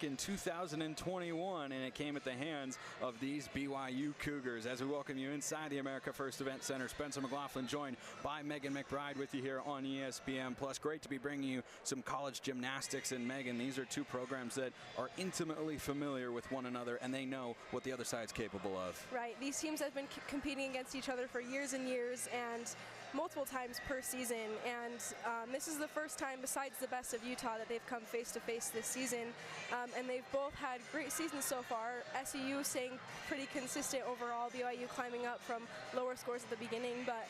back in 2021, and it came at the hands of these BYU Cougars. As we welcome you inside the America First Event Center, Spencer McLaughlin joined by Megan McBride with you here on ESPN Plus. Great to be bringing you some college gymnastics. And Megan, these are two programs that are intimately familiar with one another, and they know what the other side's capable of. Right. These teams have been competing against each other for years and years, and multiple times per season. And this is the first time, besides the best of Utah, that they've come face-to-face this season. And they've both had great seasons so far. SUU staying pretty consistent overall, BYU climbing up from lower scores at the beginning, but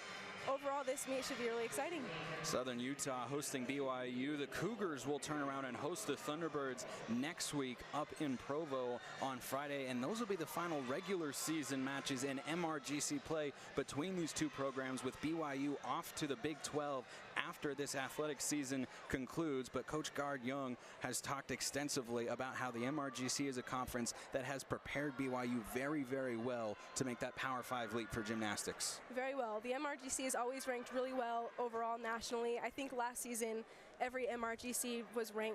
overall this meet should be really exciting. Southern Utah hosting BYU. The Cougars will turn around and host the Thunderbirds next week up in Provo on Friday, and those will be the final regular season matches in MRGC play between these two programs, with BYU off to the Big 12 after this athletic season concludes. But Coach Guard Young has talked extensively about how the MRGC is a conference that has prepared BYU very, very well to make that Power 5 leap for gymnastics. Very well. The MRGC is always ranked really well overall nationally. I think last season every MRGC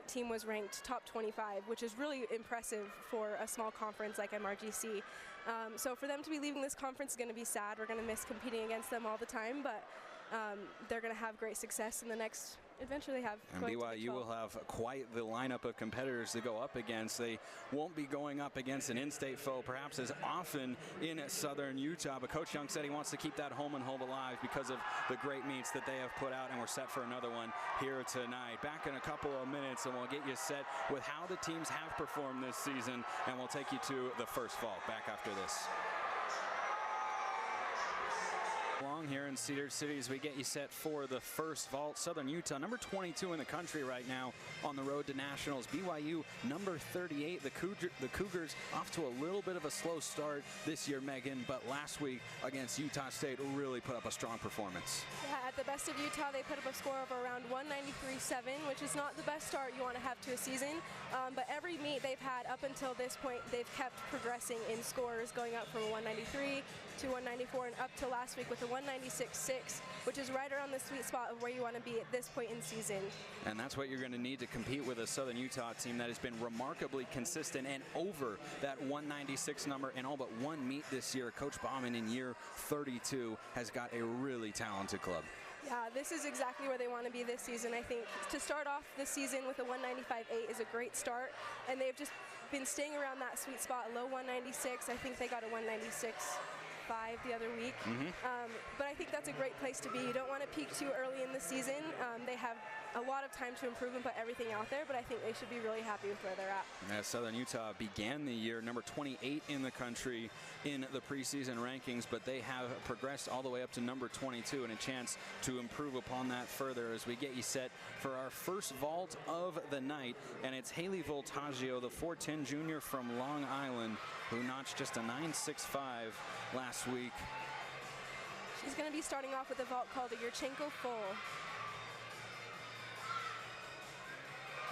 team was ranked top 25, which is really impressive for a small conference like MRGC. So for them to be leaving this conference is going to be sad. We're going to miss competing against them all the time, but they're going to have great success in the next adventure they have. And BYU will have quite the lineup of competitors to go up against. They won't be going up against an in-state foe perhaps as often in Southern Utah, but Coach Young said he wants to keep that home and home alive because of the great meets that they have put out, and we're set for another one here tonight. Back in a couple of minutes, and we'll get you set with how the teams have performed this season, and we'll take you to the first vault back after this. Along here in Cedar City as we get you set for the first vault. Southern Utah, number 22 in the country right now on the road to nationals. BYU, number 38. The Cougars off to a little bit of a slow start this year, Megan, but last week against Utah State really put up a strong performance. Yeah, at the best of Utah, they put up a score of around 193.7, which is not the best start you want to have to a season. But every meet they've had up until this point, they've kept progressing in scores, going up from 193 to 194 and up to last week with a 196.6, which is right around the sweet spot of where you want to be at this point in season. And that's what you're going to need to compete with a Southern Utah team that has been remarkably consistent and over that 196 number in all but one meet this year. Coach Bauman in year 32 has got a really talented club. Yeah, this is exactly where they want to be this season. I think to start off this season with a 195.8 is a great start, and they've just been staying around that sweet spot, low 196. I think they got a 196.5 the other week. But I think that's a great place to be. You don't want to peak too early in the season. They have a lot of time to improve and put everything out there, but I think they should be really happy with where they're at. As Southern Utah began the year number 28 in the country in the preseason rankings, but they have progressed all the way up to number 22 and a chance to improve upon that further as we get you set for our first vault of the night. And it's Haley Voltaggio, the 4'10 junior from Long Island, who notched just a 9.65 last week. She's going to be starting off with a vault called a Yurchenko full.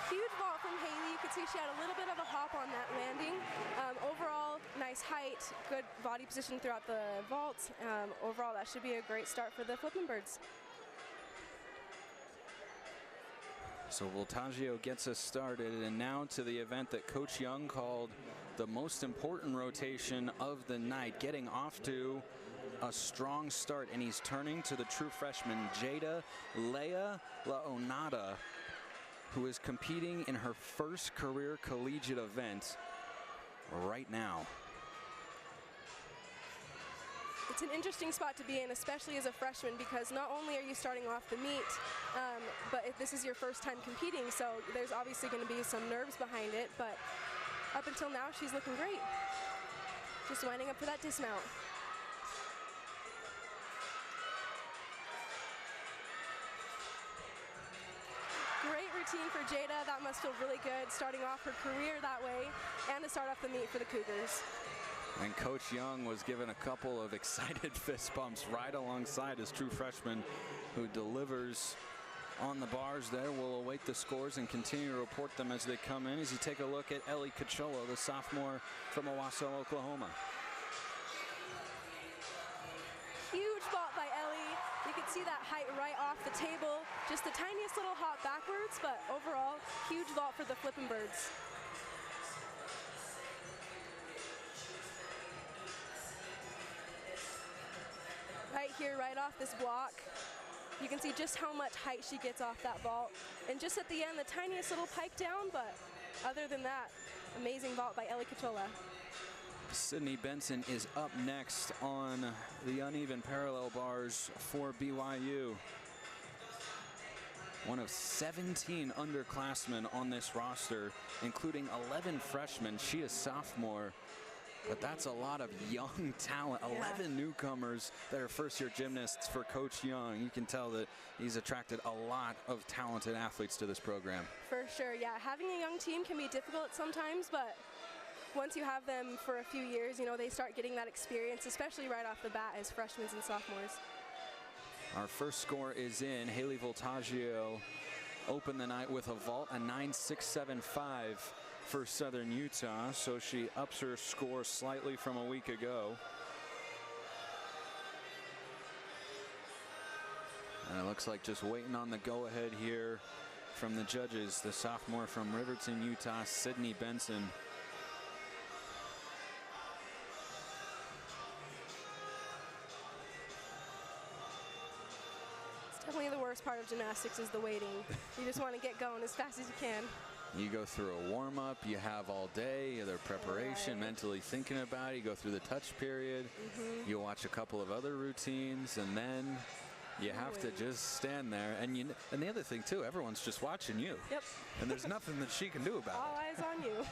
Huge vault from Haley. You could see she had a little bit of a hop on that landing. Overall, nice height, good body position throughout the vault. Overall, that should be a great start for the Flippin' Birds. So Voltaggio gets us started, and now to the event that Coach Young called the most important rotation of the night, getting off to a strong start, and he's turning to the true freshman Jada Leia Laonada, who is competing in her first career collegiate event right now. It's an interesting spot to be in, especially as a freshman, because not only are you starting off the meet, but if this is your first time competing, so there's obviously going to be some nerves behind it, but up until now, she's looking great. Just winding up for that dismount. Great routine for Jada. That must feel really good, starting off her career that way, and to start off the meet for the Cougars. And Coach Young was given a couple of excited fist bumps right alongside his true freshman, who delivers on the bars there. We'll await the scores and continue to report them as they come in, as you take a look at Ellie Cacholo, the sophomore from Owasso, Oklahoma. Huge vault by Ellie. You can see that height right off the table. Just the tiniest little hop backwards, but overall, huge vault for the Flippin' Birds. here right off this block. You can see just how much height she gets off that vault. And just at the end, the tiniest little pike down, but other than that, amazing vault by Ellie Katola. Sydney Benson is up next on the uneven parallel bars for BYU. One of 17 underclassmen on this roster, including 11 freshmen. She is sophomore, but that's a lot of young talent. 11 newcomers that are first-year gymnasts for Coach Young. You can tell that he's attracted a lot of talented athletes to this program. For sure, yeah. Having a young team can be difficult sometimes, but once you have them for a few years, you know, they start getting that experience, especially right off the bat as freshmen and sophomores. Our first score is in. Haley Voltaggio opened the night with a vault, a 9.675 for Southern Utah, so she ups her score slightly from a week ago. And it looks like just waiting on the go-ahead here from the judges. The sophomore from Riverton, Utah, Sydney Benson. Definitely the worst part of gymnastics is the waiting. You just want to get going as fast as you can. You go through a warm-up, you have all day, their preparation, mentally thinking about it. You go through the touch period, you watch a couple of other routines, and then you have to just stand there. And and the other thing too, everyone's just watching you. Yep. And there's nothing that she can do about All it. eyes on you.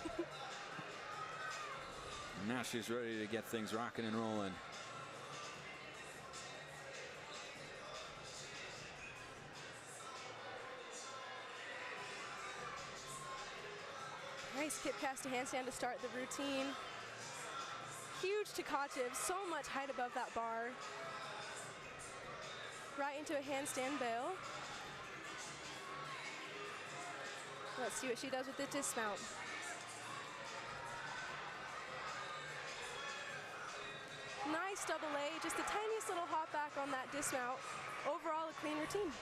Now she's ready to get things rocking and rolling. Nice skip cast to handstand to start the routine. Huge takachev, so much height above that bar. Right into a handstand bail. Let's see what she does with the dismount. Nice double A, just the tiniest little hop back on that dismount. Overall, a clean routine.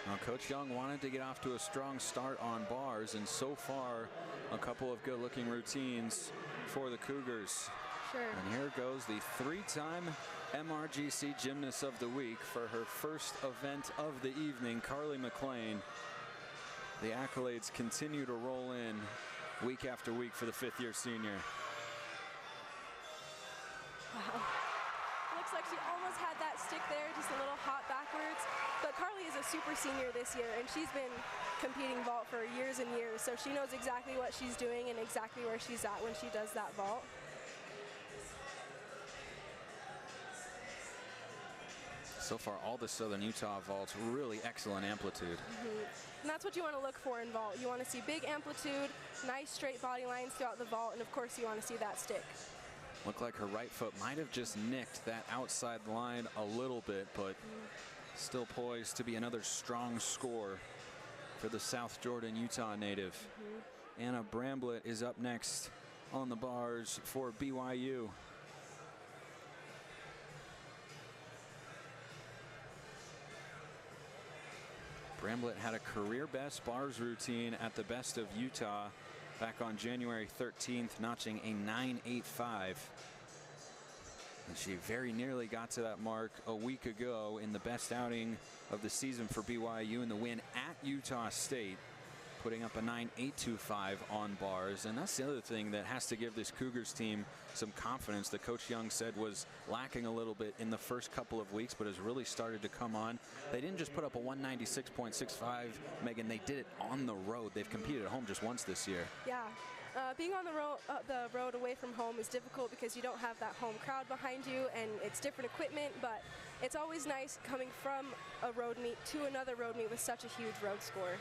Well, Coach Young wanted to get off to a strong start on bars, and so far a couple of good-looking routines for the Cougars. Sure. And here goes the three-time MRGC Gymnast of the Week for her first event of the evening, Carly McLean. The accolades continue to roll in week after week for the fifth-year senior. Wow. Looks like she almost had that stick there, just a little hop backwards. But Carly is a super senior this year, and she's been competing vault for years and years, so she knows exactly what she's doing and exactly where she's at when she does that vault. So far, all the Southern Utah vaults, really excellent amplitude. And that's what you want to look for in vault. You want to see big amplitude, nice straight body lines throughout the vault, and of course you want to see that stick. Looked like her right foot might have just nicked that outside line a little bit, but still poised to be another strong score for the South Jordan, Utah native. Anna Bramblett is up next on the bars for BYU. Bramblett had a career best bars routine at the Best of Utah back on January 13th, notching a 9.85. And she very nearly got to that mark a week ago in the best outing of the season for BYU in the win at Utah State, putting up a 9.825 on bars. And that's the other thing that has to give this Cougars team some confidence that Coach Young said was lacking a little bit in the first couple of weeks, but has really started to come on. They didn't just put up a 196.65, Megan, they did it on the road. They've competed at home just once this year. Yeah. Being on the road away from home is difficult because you don't have that home crowd behind you, and it's different equipment, but it's always nice coming from a road meet to another road meet with such a huge road score.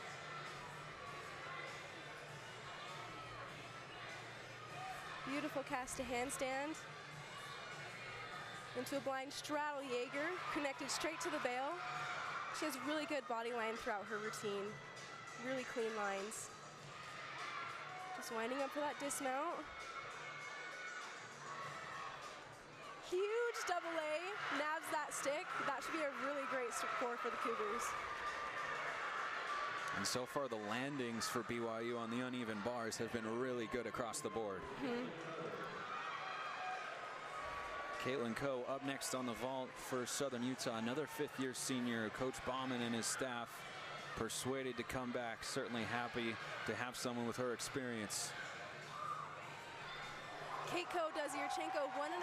Beautiful cast to handstand. Into a blind straddle Jaeger, connected straight to the bail. She has really good body line throughout her routine. Really clean lines. Just winding up for that dismount. Huge double A, nabs that stick. That should be a really great score for the Cougars. And so far, the landings for BYU on the uneven bars have been really good across the board. Caitlin Coe up next on the vault for Southern Utah. Another fifth-year senior. Coach Bauman and his staff persuaded to come back. Certainly happy to have someone with her experience. Kate Coe does Yurchenko 1.5.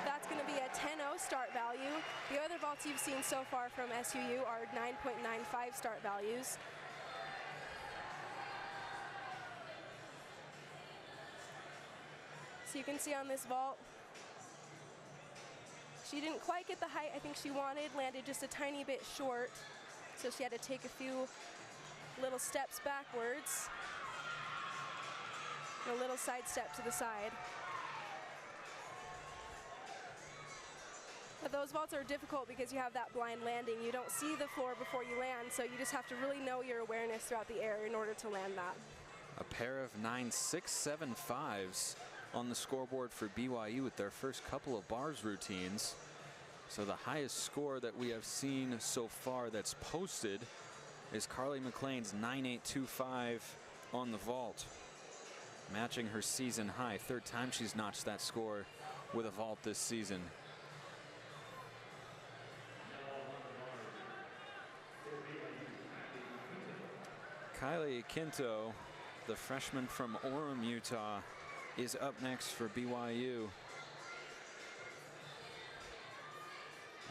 That's going to be a 10.0 start value. The other vaults you've seen so far from SUU are 9.95 start values. So you can see on this vault, she didn't quite get the height I think she wanted, landed just a tiny bit short. So she had to take a few little steps backwards. And a little side step to the side. But those vaults are difficult because you have that blind landing. You don't see the floor before you land, so you just have to really know your awareness throughout the air in order to land that. A pair of 9.675s on the scoreboard for BYU with their first couple of bars routines. So the highest score that we have seen so far that's posted is Carly McLean's 9.825 on the vault, matching her season high. Third time she's notched that score with a vault this season. Kylie Quinto, the freshman from Orem, Utah, is up next for BYU.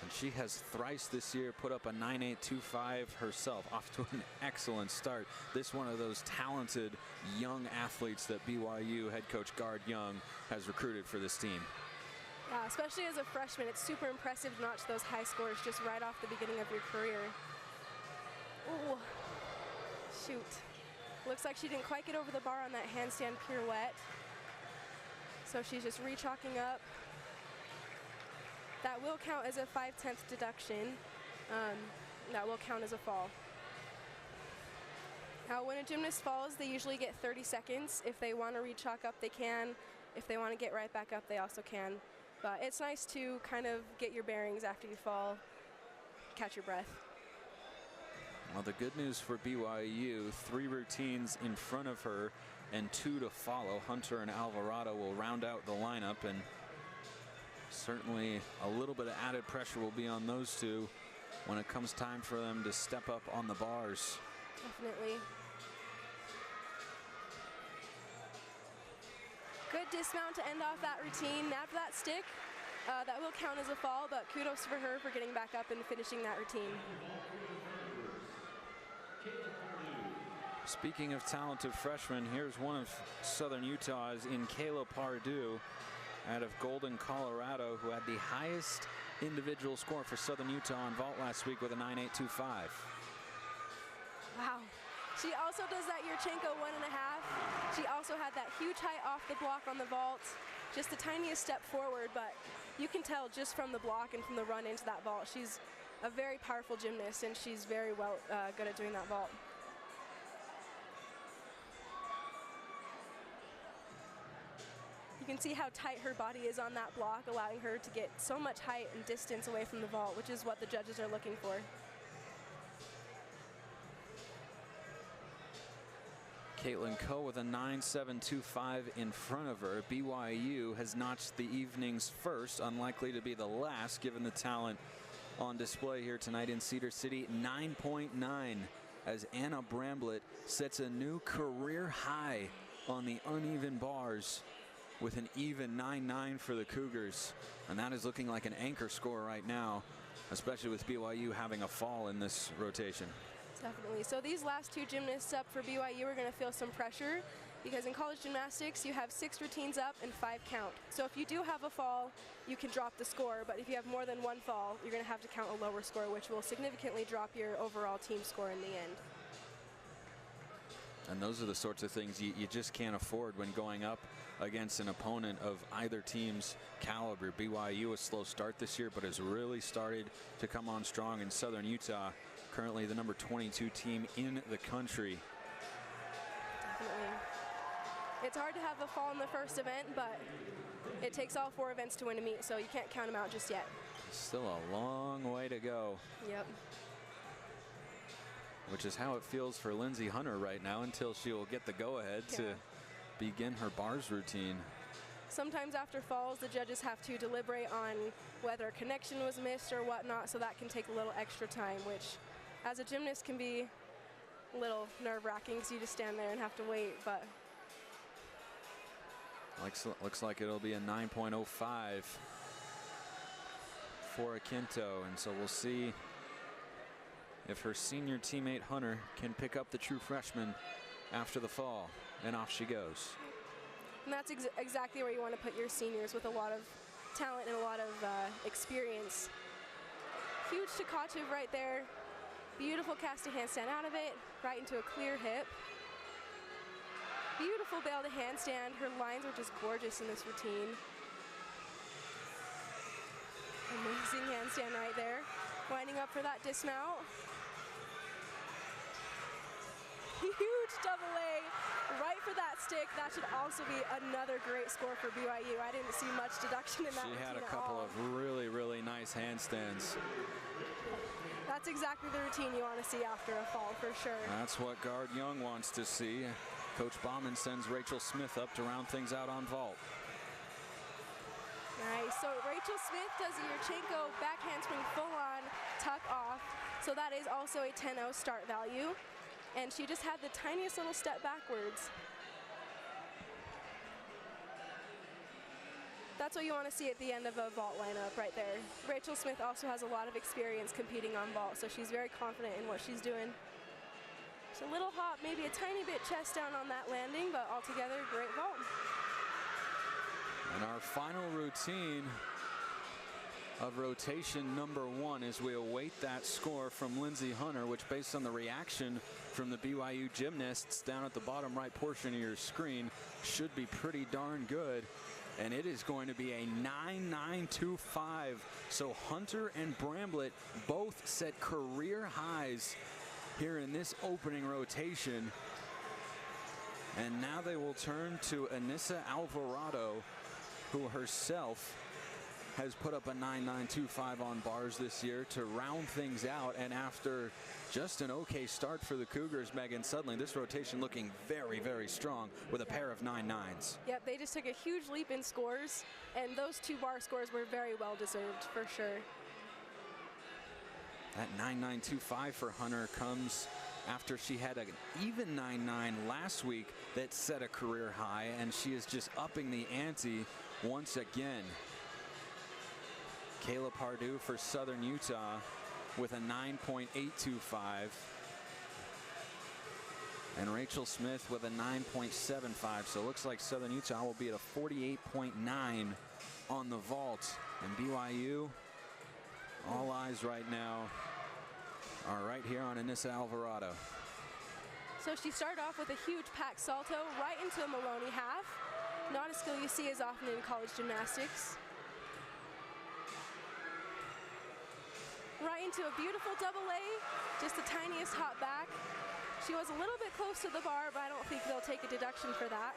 And she has thrice this year put up a 9.825 herself, off to an excellent start. This one of those talented young athletes that BYU head coach Gard Young has recruited for this team. Yeah, especially as a freshman, it's super impressive to notch those high scores just right off the beginning of your career. Ooh, shoot. Looks like she didn't quite get over the bar on that handstand pirouette. So she's just re-chalking up. That will count as a 5/10 deduction. That will count as a fall. Now, when a gymnast falls, they usually get 30 seconds. If they want to re-chalk up, they can. If they want to get right back up, they also can. But it's nice to kind of get your bearings after you fall, catch your breath. Well, the good news for BYU, 3 routines in front of her and 2 to follow. Hunter and Alvarado will round out the lineup, and certainly a little bit of added pressure will be on those two when it comes time for them to step up on the bars. Definitely. Good dismount to end off that routine. After that stick, that will count as a fall, but kudos for her for getting back up and finishing that routine. Speaking of talented freshmen, here's one of Southern Utah's in Kayla Pardue out of Golden, Colorado, who had the highest individual score for Southern Utah on vault last week with a 9.825. Wow. She also does that Yurchenko 1.5. She also had that huge height off the block on the vault. Just the tiniest step forward, but you can tell just from the block and from the run into that vault. She's a very powerful gymnast, and she's very good at doing that vault. You can see how tight her body is on that block, allowing her to get so much height and distance away from the vault, which is what the judges are looking for. Caitlin Coe with a 9.725 in front of her. BYU has notched the evening's first, unlikely to be the last, given the talent on display here tonight in Cedar City. 9.9 as Anna Bramblett sets a new career high on the uneven bars with an even 9.9 for the Cougars. And that is looking like an anchor score right now, especially with BYU having a fall in this rotation. Definitely. So these last 2 gymnasts up for BYU are going to feel some pressure because in college gymnastics you have 6 routines up and 5 count. So if you do have a fall, you can drop the score, but if you have more than 1 fall, you're going to have to count a lower score, which will significantly drop your overall team score in the end. And those are the sorts of things you just can't afford when going up against an opponent of either team's caliber. BYU, a slow start this year, but has really started to come on strong in Southern Utah, currently the number 22 team in the country. Definitely. It's hard to have a fall in the first event, but it takes all 4 events to win a meet, so you can't count them out just yet. Still a long way to go. Yep. Which is how it feels for Lindsey Hunter right now until she will get the go-ahead to begin her bars routine. Sometimes after falls, the judges have to deliberate on whether a connection was missed or whatnot, so that can take a little extra time, which as a gymnast can be a little nerve-wracking because you just stand there and have to wait. But looks like it'll be a 9.05 for Akinto, and so we'll see if her senior teammate Hunter can pick up the true freshman after the fall. And off she goes. And that's exactly where you want to put your seniors, with a lot of talent and a lot of experience. Huge Tkachev right there. Beautiful casting handstand out of it, right into a clear hip. Beautiful bail to handstand. Her lines are just gorgeous in this routine. Amazing handstand right there. Winding up for that dismount. Huge double A right for that stick. That should also be another great score for BYU. I didn't see much deduction in that routine. She had a couple of really nice handstands. That's exactly the routine you want to see after a fall, for sure. That's what guard Young wants to see. Coach Bauman sends Rachel Smith up to round things out on vault. Nice. So Rachel Smith does a Yurchenko back handspring full on tuck off. So that is also a 10-0 start value. And she just had the tiniest little step backwards. That's what you want to see at the end of a vault lineup right there. Rachel Smith also has a lot of experience competing on vault, so she's very confident in what she's doing. Just a little hop, maybe a tiny bit chest down on that landing, but altogether, great vault. And our final routine of rotation number 1 as we await that score from Lindsey Hunter, which, based on the reaction from the BYU gymnasts down at the bottom right portion of your screen, should be pretty darn good. And it is going to be a 9.925. So Hunter and Bramblett both set career highs here in this opening rotation. And now they will turn to Anissa Alvarado, who herself has put up a 9.925 on bars this year to round things out. And after just an okay start for the Cougars, Megan, suddenly this rotation looking very strong with a pair of 9.9s. Yep, they just took a huge leap in scores, and those 2 bar scores were very well deserved, for sure. That 9.925 for Hunter comes after she had an even 9.9 last week that set a career high, and she is just upping the ante once again. Kayla Pardue for Southern Utah with a 9.825. And Rachel Smith with a 9.75. So it looks like Southern Utah will be at a 48.9 on the vault. And BYU, all eyes right now are right here on Anissa Alvarado. So she started off with a huge pack salto right into a Maloney half. Not a skill you see as often in college gymnastics. Right into a beautiful double A, just the tiniest hop back. She was a little bit close to the bar, but I don't think they'll take a deduction for that.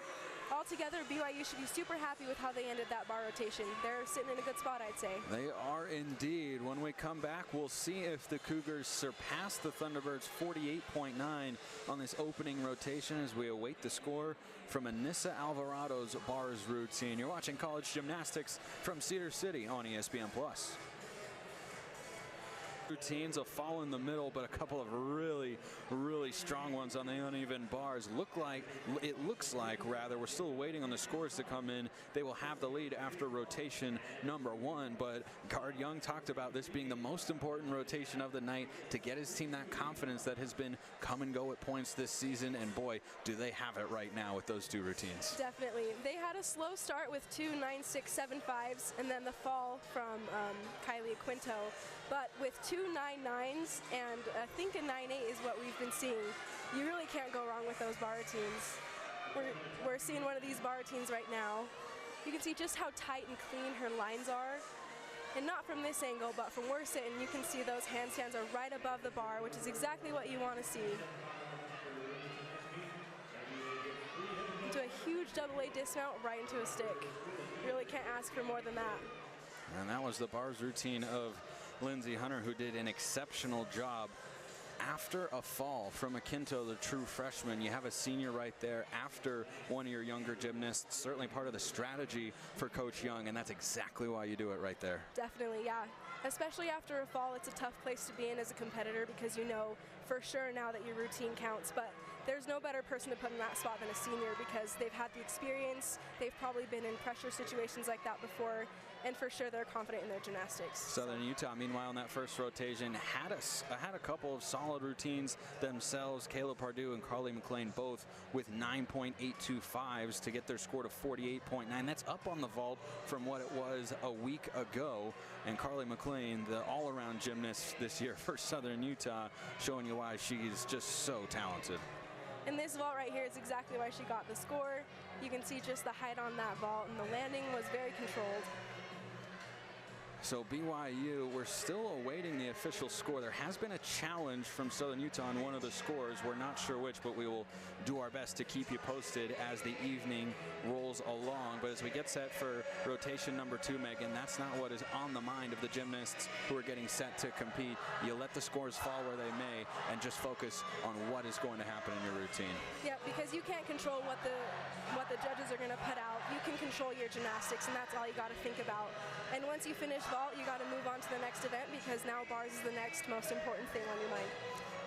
Altogether, BYU should be super happy with how they ended that bar rotation. They're sitting in a good spot, I'd say. They are indeed. When we come back, we'll see if the Cougars surpass the Thunderbirds' 48.9 on this opening rotation as we await the score from Anissa Alvarado's bars routine. You're watching College Gymnastics from Cedar City on ESPN+. Routines, a fall in the middle, but a couple of really strong ones on the uneven bars. It looks like we're still waiting on the scores to come in. They will have the lead after rotation number 1, but guard Young talked about this being the most important rotation of the night to get his team that confidence that has been come and go at points this season, and boy, do they have it right now with those 2 routines. Definitely. They had a slow start with 2 9.675s and then the fall from Kylie Aquinto, but with 2 9.9s and I think a 9.8 is what we've been seeing. You really can't go wrong with those bar routines. We're seeing one of these bar routines right now. You can see just how tight and clean her lines are. And not from this angle, but from where we're sitting, you can see those handstands are right above the bar, which is exactly what you want to see. Into a huge double A dismount right into a stick. You really can't ask for more than that. And that was the bars routine of Lindsey Hunter, who did an exceptional job after a fall from Akinto, the true freshman, you have a senior right there after one of your younger gymnasts. Certainly part of the strategy for Coach Young, and that's exactly why you do it right there. Definitely, yeah. Especially after a fall, it's a tough place to be in as a competitor because you know for sure now that your routine counts. But there's no better person to put in that spot than a senior because they've had the experience, they've probably been in pressure situations like that before, and for sure they're confident in their gymnastics. Southern Utah, meanwhile, in that first rotation, had a couple of solid routines themselves. Kayla Pardue and Carly McLean both with 9.825s to get their score to 48.9. That's up on the vault from what it was a week ago. And Carly McLean, the all-around gymnast this year for Southern Utah, showing you why she's just so talented. And this vault right here is exactly why she got the score. You can see just the height on that vault, and the landing was very controlled. So BYU, we're still awaiting the official score. There has been a challenge from Southern Utah on one of the scores. We're not sure which, but we will do our best to keep you posted as the evening rolls along. But as we get set for rotation number 2, Megan, that's not what is on the mind of the gymnasts who are getting set to compete. You let the scores fall where they may and just focus on what is going to happen in your routine. Yeah, because you can't control what the judges are going to put out. You can control your gymnastics, and that's all you got to think about. And once you finish vault, you got to move on to the next event because now bars is the next most important thing on your mind.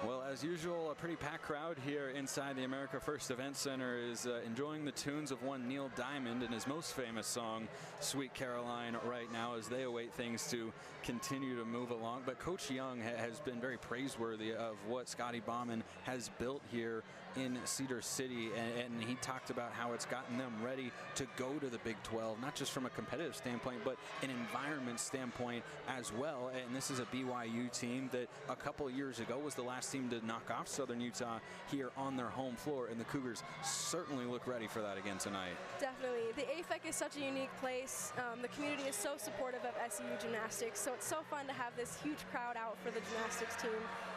Well, as usual, a pretty packed crowd here inside the America First Event Center is enjoying the tunes of one Neil Diamond and his most famous song, Sweet Caroline, right now as they await things to continue to move along. But Coach Young has been very praiseworthy of what Scotty Bauman has built here in Cedar City, and he talked about how it's gotten them ready to go to the Big 12, not just from a competitive standpoint, but an environment standpoint as well. And this is a BYU team that a couple of years ago was the last team to knock off Southern Utah here on their home floor, and the Cougars certainly look ready for that again tonight. Definitely. The AFEC is such a unique place. The community is so supportive of SUU gymnastics, so it's so fun to have this huge crowd out for the gymnastics team.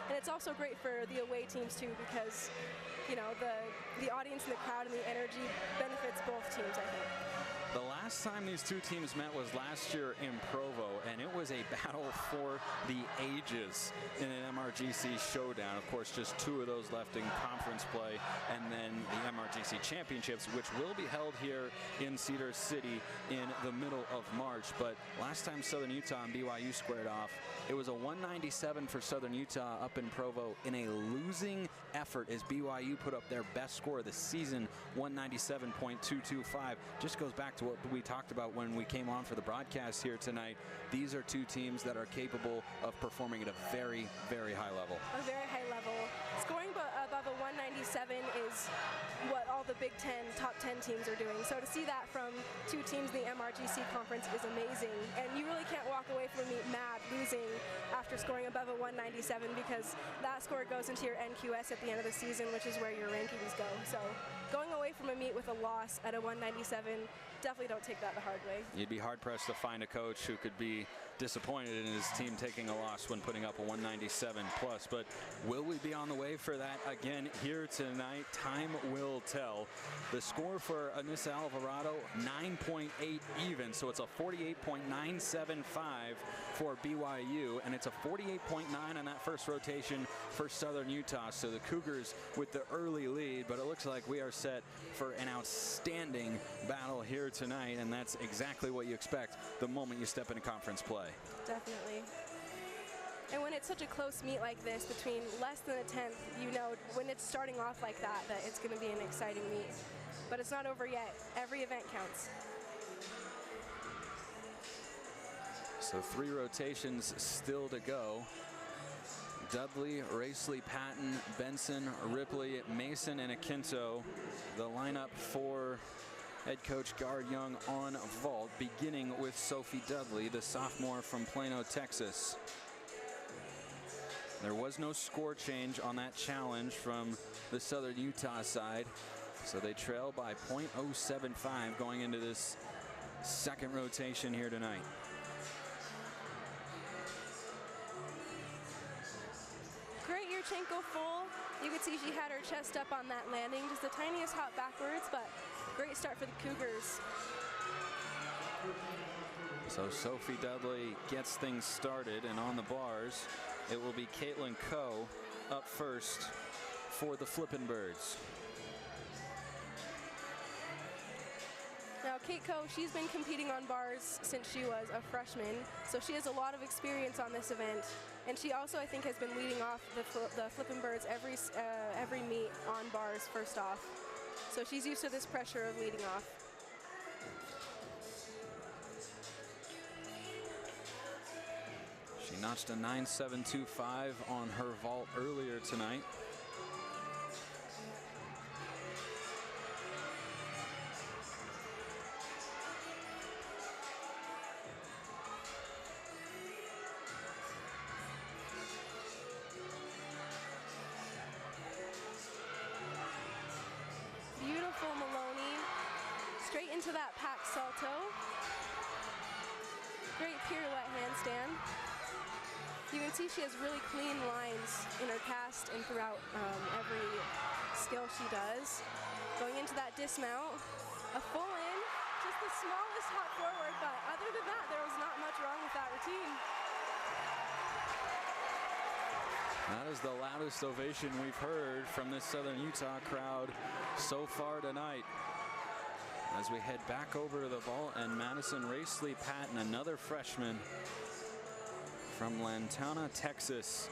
And it's also great for the away teams too because you know, the audience and the crowd and the energy benefits both teams, I think. The last time these two teams met was last year in Provo, and it was a battle for the ages in an MRGC showdown. Of course, just 2 of those left in conference play, and then the MRGC Championships, which will be held here in Cedar City in the middle of March. But last time Southern Utah and BYU squared off, it was a 197 for Southern Utah up in Provo in a losing effort as BYU put up their best score of the season, 197.225. Just goes back to what we talked about when we came on for the broadcast here tonight. These are 2 teams that are capable of performing at a very, very high level. A very high level. Scoring above a 197 is what all the Big Ten, top 10 teams are doing. So to see that from 2 teams in the MRGC conference is amazing. And you really can't walk away from it mad losing after scoring above a 197 because that score goes into your NQS at the end of the season, which is where your rankings go. So going away from a meet with a loss at a 197, definitely don't take that the hard way. You'd be hard-pressed to find a coach who could be disappointed in his team taking a loss when putting up a 197 plus. But will we be on the way for that again here tonight? Time will tell. The score for Anissa Alvarado, 9.8 even, so it's a 48.975 for BYU, and it's a 48.9 on that first rotation for Southern Utah. So the Cougars with the early lead, but it looks like we are set for an outstanding battle here tonight, and that's exactly what you expect the moment you step into conference play. Definitely. And when it's such a close meet like this, between less than a tenth, you know, when it's starting off like that, that it's going to be an exciting meet. But it's not over yet. Every event counts. So 3 rotations still to go. Dudley, Racely, Patton, Benson, Ripley, Mason, and Akinto. The lineup for head coach Gard Young on vault, beginning with Sophie Dudley, the sophomore from Plano, Texas. There was no score change on that challenge from the Southern Utah side, so they trail by .075 going into this second rotation here tonight. Great Yurchenko full. You could see she had her chest up on that landing, just the tiniest hop backwards, but great start for the Cougars. So Sophie Dudley gets things started, and on the bars, it will be Caitlin Coe up first for the Flippin' Birds. Now, Kate Coe, she's been competing on bars since she was a freshman, so she has a lot of experience on this event. And she also, I think, has been leading off the Flippin' Birds every meet on bars first off. So she's used to this pressure of leading off. She notched a 9.725 on her vault earlier tonight. Beautiful Maloney, straight into that pack salto. Great pirouette handstand. You can see she has really clean lines in her cast and throughout every skill she does. Going into that dismount, a full in, just the smallest hop forward, but other than that, there was not much wrong with that routine. That is the loudest ovation we've heard from this Southern Utah crowd so far tonight. As we head back over to the vault, and Madison Racely Patton, another freshman from Lantana, Texas,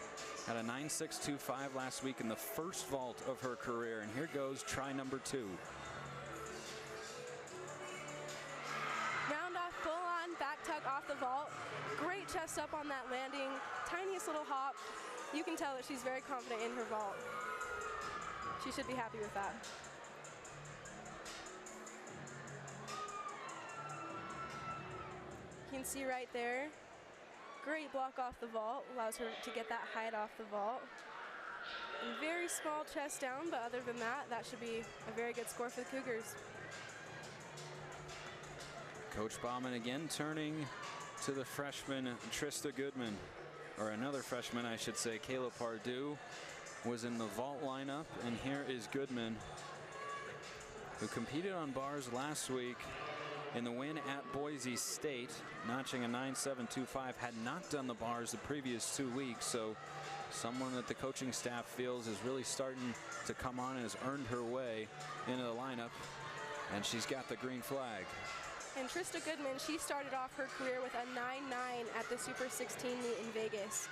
had a 9.625 last week in the first vault of her career. And here goes try number 2. Round off, full on back tuck off the vault. Great chest up on that landing, tiniest little hop. You can tell that she's very confident in her vault. She should be happy with that. You can see right there, great block off the vault, allows her to get that height off the vault. And very small chest down, but other than that, that should be a very good score for the Cougars. Coach Bauman again turning to the freshman Trista Goodman, or another freshman, I should say. Kayla Pardue was in the vault lineup, and here is Goodman, who competed on bars last week in the win at Boise State, notching a 9.725, had not done the bars the previous 2 weeks, so someone that the coaching staff feels is really starting to come on and has earned her way into the lineup, and she's got the green flag. And Trista Goodman, she started off her career with a 9.9 at the Super 16 meet in Vegas,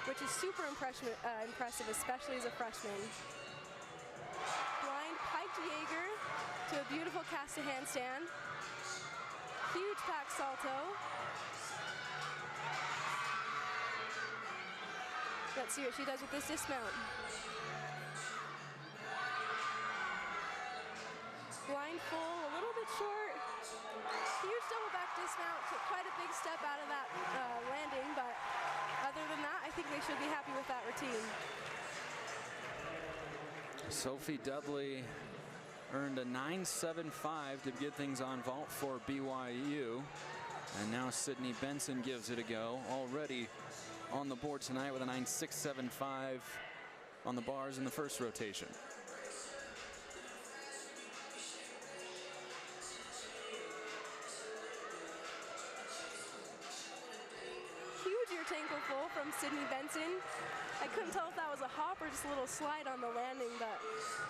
which is super impressive, especially as a freshman. Blind piked Jaeger to a beautiful cast a handstand. Huge back salto. Let's see what she does with this dismount. Blind full, a little bit short. Huge double back dismount, took quite a big step out of that landing, but other than that, I think they should be happy with that routine. Sophie Dudley earned a 9.75 to get things on vault for BYU. And now Sydney Benson gives it a go. Already on the board tonight with a 9.675 on the bars in the first rotation. Ankle full from Sydney Benson. I couldn't tell if that was a hop or just a little slide on the landing, but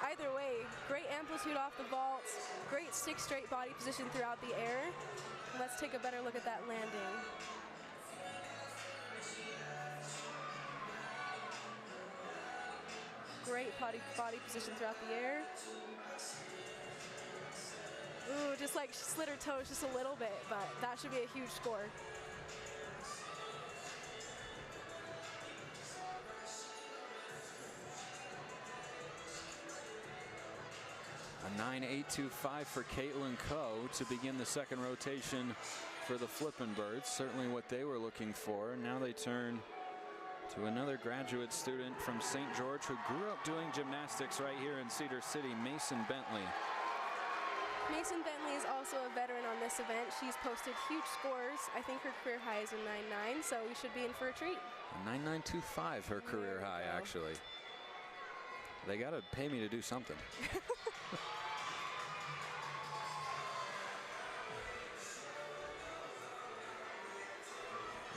either way, great amplitude off the vault, great stick straight body position throughout the air. Let's take a better look at that landing. Great body position throughout the air. Ooh, just like slid her toes just a little bit, but that should be a huge score. A 9.825 for Caitlin Coe to begin the second rotation for the Flippin' Birds. Certainly what they were looking for. Now they turn to another graduate student from St. George who grew up doing gymnastics right here in Cedar City, Mason Bentley. Mason Bentley is also a veteran on this event. She's posted huge scores. I think her career high is a 9.9, so we should be in for a treat. A 9.925, her career high, actually. They got to pay me to do something.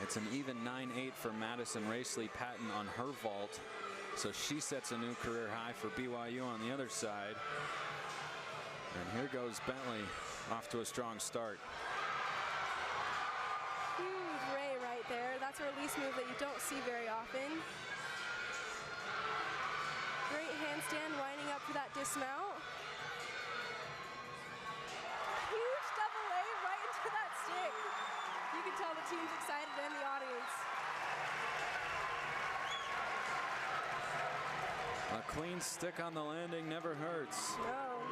It's an even 9.8 for Madison Racely Patton on her vault So she sets a new career high for BYU on the other side. And here goes Bentley off to a strong start. Huge ray right there. That's a release move that you don't see very often. Great handstand, winding up for that dismount. Huge double A right into that stick. You can tell the team's excited and the audience. A clean stick on the landing never hurts. No.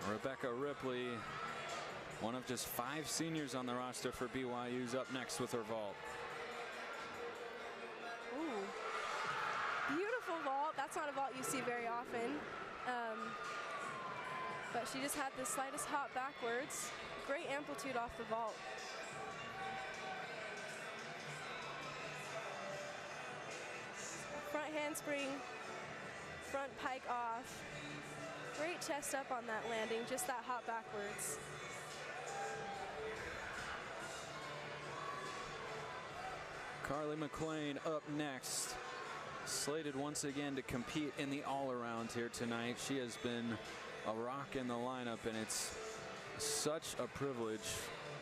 Rebecca Ripley, one of just 5 seniors on the roster for BYU, is up next with her vault. Ooh. Beautiful vault. That's not a vault you see very often. But she just had the slightest hop backwards. Great amplitude off the vault. Front handspring, front pike off. Great chest up on that landing, just that hop backwards. Carly McLean up next. Slated once again to compete in the all-around here tonight. She has been a rock in the lineup, and it's such a privilege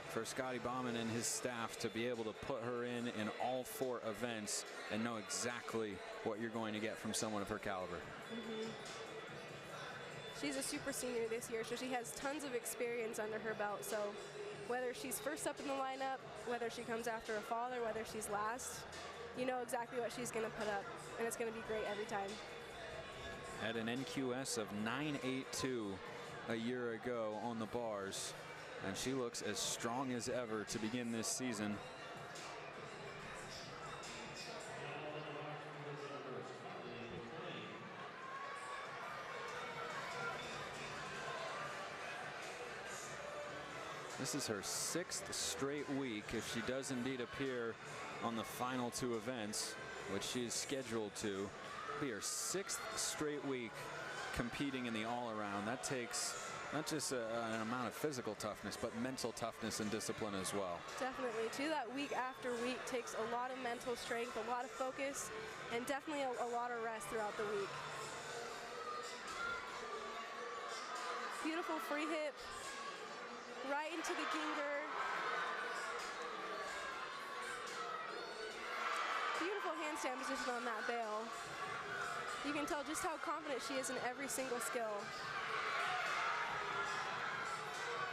for Scotty Bauman and his staff to be able to put her in all 4 events and know exactly what you're going to get from someone of her caliber. She's a super senior this year, so she has tons of experience under her belt. So whether she's first up in the lineup, whether she comes after a fall, or whether she's last, you know exactly what she's going to put up, and it's going to be great every time. At an NQS of 9.82 a year ago on the bars, and she looks as strong as ever to begin this season. This is her 6th straight week, if she does indeed appear on the final 2 events, which she is scheduled to. Be her 6th straight week competing in the all-around. That takes not just an amount of physical toughness, but mental toughness and discipline as well. Definitely. To that week after week takes a lot of mental strength, a lot of focus, and definitely a lot of rest throughout the week. Beautiful free hip, right into the ginger. Beautiful handstand position on that bail. You can tell just how confident she is in every single skill.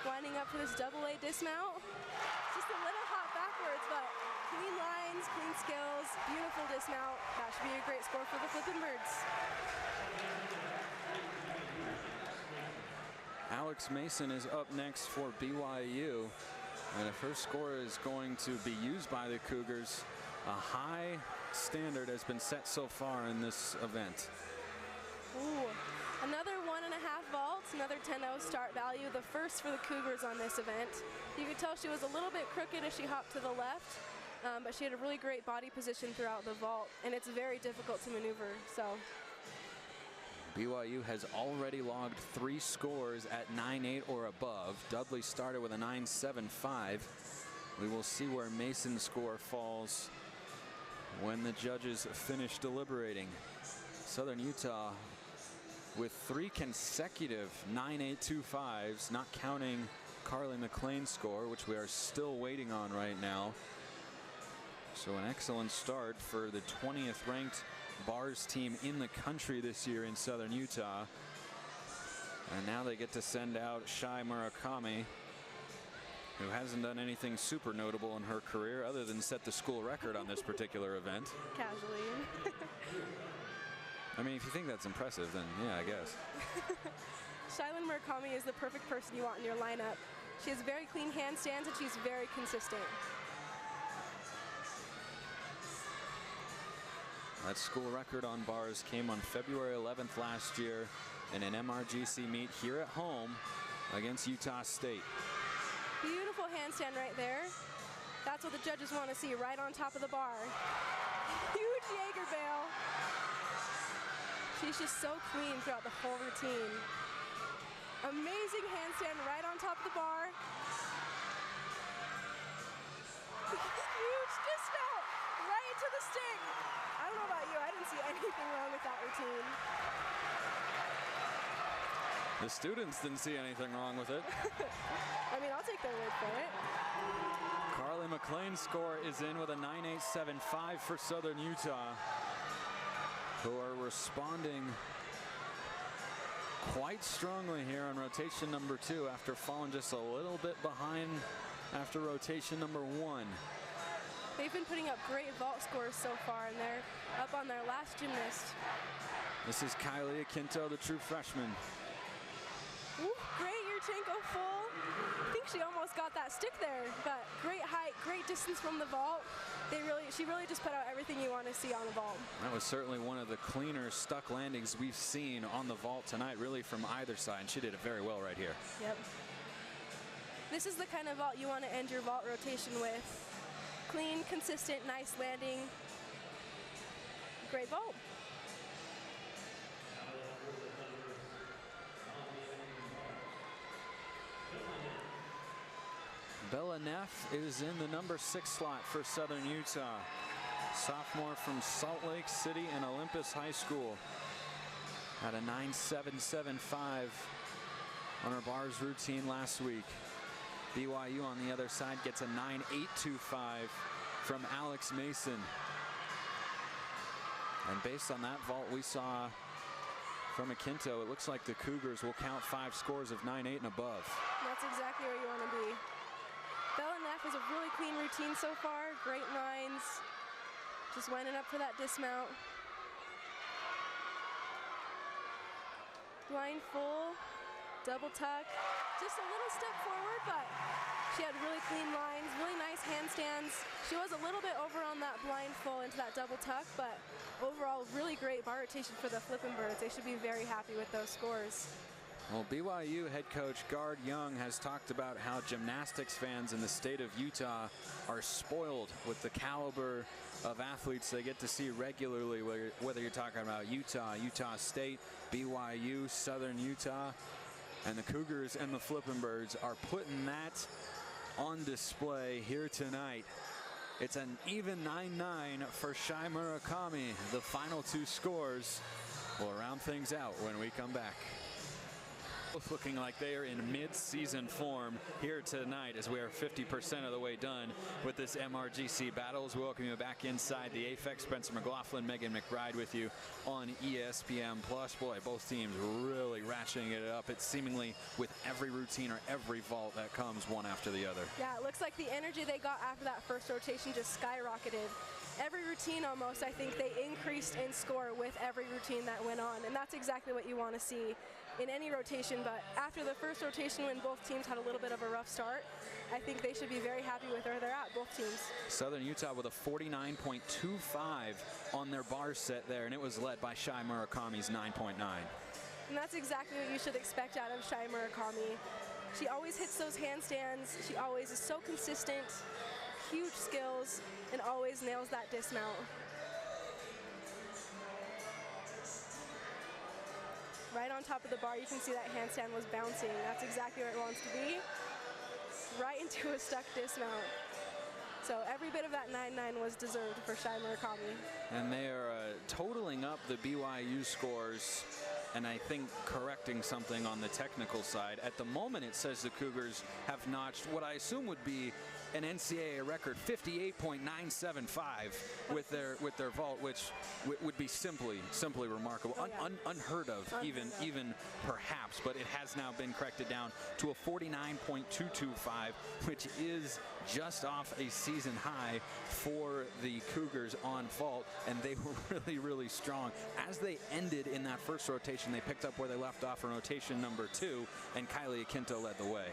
Winding up for this double A dismount. Just a little hop backwards, but clean lines, clean skills, beautiful dismount. That should be a great score for the Flippin' Birds. Alex Mason is up next for BYU, and if her score is going to be used by the Cougars, a high standard has been set so far in this event. Ooh, another 1.5 vaults, another 10-0 start value, the first for the Cougars on this event. You could tell she was a little bit crooked as she hopped to the left, but she had a really great body position throughout the vault, and it's very difficult to maneuver. So BYU has already logged 3 scores at 9.8 or above. Dudley started with a 9.75. We will see where Mason's score falls when the judges finish deliberating. Southern Utah with 3 consecutive 9.825s, not counting Carly McLean's score, which we are still waiting on right now. So an excellent start for the 20th ranked bars team in the country this year in Southern Utah. And now they get to send out Shai Murakami, who hasn't done anything super notable in her career other than set the school record on this particular event. Casually. I mean, if you think that's impressive, then yeah, I guess. Shylin Murakami is the perfect person you want in your lineup. She has very clean handstands and she's very consistent. That school record on bars came on February 11th last year in an MRGC meet here at home against Utah State. Beautiful handstand right there. That's what the judges want to see, right on top of the bar. Huge Jaeger bail. She's just so clean throughout the whole routine. Amazing handstand right on top of the bar. Huge dismount right into the stick. I don't know about you. I didn't see anything wrong with that routine. The students didn't see anything wrong with it. I mean, I'll take their word for it. Carly McLean's score is in with a 9.875 for Southern Utah, who are responding quite strongly here on rotation number 2 after falling just a little bit behind after rotation number 1. They've been putting up great vault scores so far, and they're up on their last gymnast. This is Kylie Akinto, the true freshman. Ooh, great Yurchenko full. I think she almost got that stick there, but great height, great distance from the vault. She really just put out everything you want to see on a vault. That was certainly one of the cleaner stuck landings we've seen on the vault tonight, really from either side, and she did it very well right here. Yep. This is the kind of vault you want to end your vault rotation with. Clean, consistent, nice landing. Great vault. Bella Neff is in the number 6 slot for Southern Utah. Sophomore from Salt Lake City and Olympus High School. Had a 9.775 on her bars routine last week. BYU on the other side gets a 9.825 from Alex Mason. And based on that vault we saw from Akinto, it looks like the Cougars will count 5 scores of 9.8 and above. That's exactly where you want to be. Bella Neff was a really clean routine so far. Great lines. Just winding up for that dismount. Blind full, double tuck. Just a little step forward, but she had really clean lines, really nice handstands. She was a little bit over on that blind full into that double tuck, but overall really great bar rotation for the Flippin' Birds. They should be very happy with those scores. Well, BYU head coach Gard Young has talked about how gymnastics fans in the state of Utah are spoiled with the caliber of athletes they get to see regularly, whether you're talking about Utah, Utah State, BYU, Southern Utah, and the Cougars and the Flippin' Birds are putting that on display here tonight. It's an even 9-9 for Shai Murakami. The final 2 scores will round things out when we come back. Both looking like they are in mid-season form here tonight as we are 50% of the way done with this MRGC battles. We welcome you back inside the AFEX. Spencer McLaughlin, Megan McBride with you on ESPN+. Boy, both teams really ratcheting it up. It's seemingly with every routine or every vault that comes one after the other. Yeah, it looks like the energy they got after that first rotation just skyrocketed. Every routine almost, I think they increased in score with every routine that went on, and that's exactly what you want to see in any rotation. But after the first rotation, when both teams had a little bit of a rough start, I think they should be very happy with where they're at, both teams. Southern Utah with a 49.25 on their bar set there, and it was led by Shai Murakami's 9.9. And that's exactly what you should expect out of Shai Murakami. She always hits those handstands. She always is so consistent, huge skills, and always nails that dismount. Right on top of the bar, you can see that handstand was bouncing. That's exactly where it wants to be. Right into a stuck dismount. So every bit of that 9-9 was deserved for Shai Murakami. And they are totaling up the BYU scores, and I think correcting something on the technical side. At the moment, it says the Cougars have notched what I assume would be an NCAA record 58.975 with their vault, which would be simply remarkable, unheard of, even perhaps. But it has now been corrected down to a 49.225, which is just off a season high for the Cougars on vault, and they were really strong. As they ended in that first rotation, they picked up where they left off in rotation number 2, and Kylie Akinto led the way.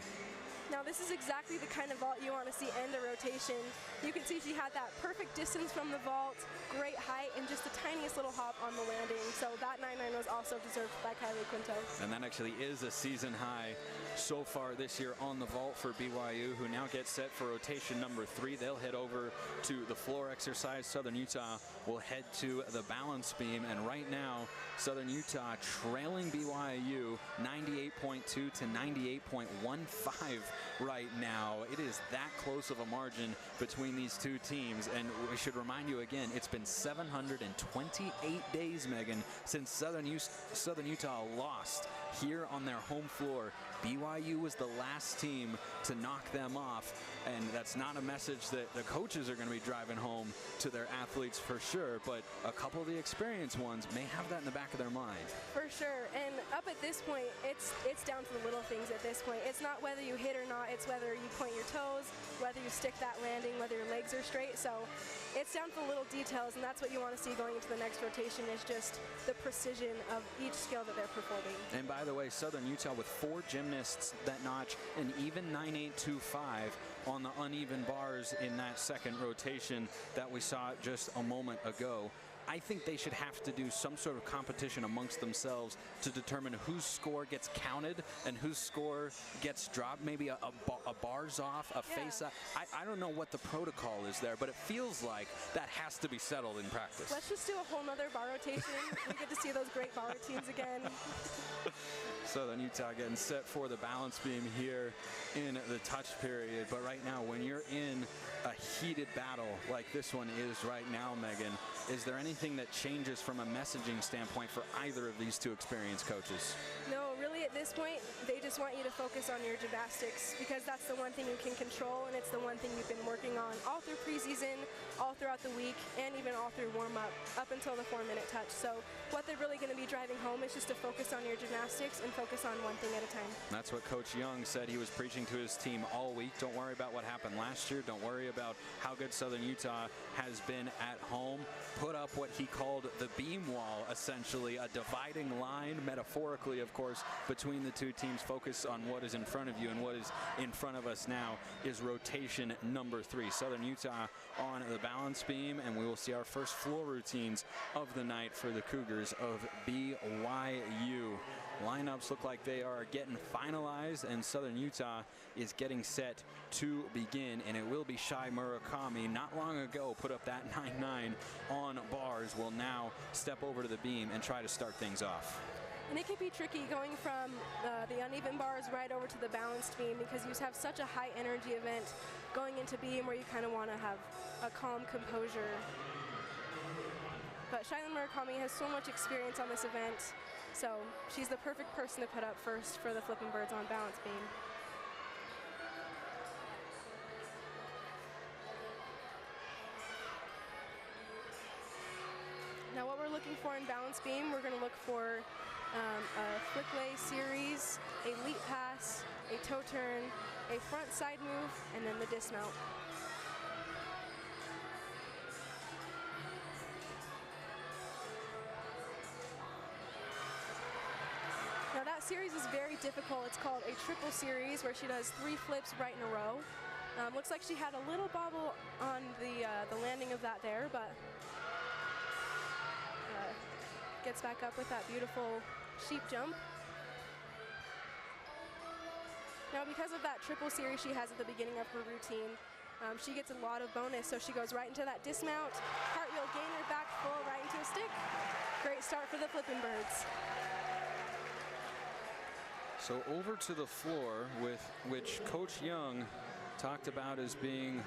Now this is exactly the kind of vault you want to see end a rotation. You can see she had that perfect distance from the vault, great height, and just the tiniest little hop on the landing. So that 9-9 was also deserved by Kylie Akinto. And that actually is a season high so far this year on the vault for BYU, who now get set for rotation number 3. They'll head over to the floor exercise. Southern Utah will head to the balance beam, and right now Southern Utah trailing BYU 98.2 to 98.15 right now. It is that close of a margin between these two teams. And we should remind you again, it's been 728 days, Megan, since Southern Utah lost here on their home floor. BYU was the last team to knock them off, and that's not a message that the coaches are going to be driving home to their athletes for sure, but a couple of the experienced ones may have that in the back of their mind. For sure, and up at this point, it's down to the little things at this point. It's not whether you hit or not, it's whether you point your toes, whether you stick that landing, whether your legs are straight. So it's down to the little details, and that's what you want to see going into the next rotation, is just the precision of each skill that they're performing. And by the way, Southern Utah with 4 gymnasts that notch an even 9.825 on the uneven bars in that second rotation that we saw just a moment ago. I think they should have to do some sort of competition amongst themselves to determine whose score gets counted and whose score gets dropped. Maybe a bars off, a face up. I don't know what the protocol is there, but it feels like that has to be settled in practice. Let's just do a whole nother bar rotation. We get to see those great bar routines again. Southern Utah getting set for the balance beam here in the touch period. But right now, when you're in a heated battle like this one is right now, Megan, is there anything that changes from a messaging standpoint for either of these two experienced coaches? No, really at this point, they just want you to focus on your gymnastics, because that's the one thing you can control, and it's the one thing you've been working on all through preseason, all throughout the week, and even all through warm-up, up until the 4-minute touch. So what they're really going to be driving home is just to focus on your gymnastics and focus on one thing at a time. That's what Coach Young said he was preaching to his team all week. Don't worry about what happened last year. Don't worry about how good Southern Utah has been at home. Put up what he called the beam wall, essentially a dividing line, metaphorically of course, between the two teams. Focus on what is in front of you, and what is in front of us now is rotation number 3. Southern Utah on the balance beam, and we will see our first floor routines of the night for the Cougars of BYU. Lineups look like they are getting finalized, and Southern Utah is getting set to begin, and it will be Shai Murakami, not long ago put up that 9.9 on bars, will now step over to the beam and try to start things off. And it can be tricky going from the uneven bars right over to the balanced beam, because you have such a high energy event going into beam where you kind of want to have a calm composure. But Shailin Murakami has so much experience on this event, so she's the perfect person to put up first for the Flippin' Birds on balance beam. Now what we're looking for in balance beam, we're going to look for a flick lay series, a leap pass, a toe turn, a front side move, and then the dismount. Now that series is very difficult. It's called a triple series, where she does 3 flips right in a row. Looks like she had a little bobble on the landing of that there, but gets back up with that beautiful sheep jump. Now because of that triple series she has at the beginning of her routine, she gets a lot of bonus. So she goes right into that dismount, cartwheel gainer, back full, right into a stick. Great start for the Flippin' Birds. So over to the floor, with which Coach Young talked about as being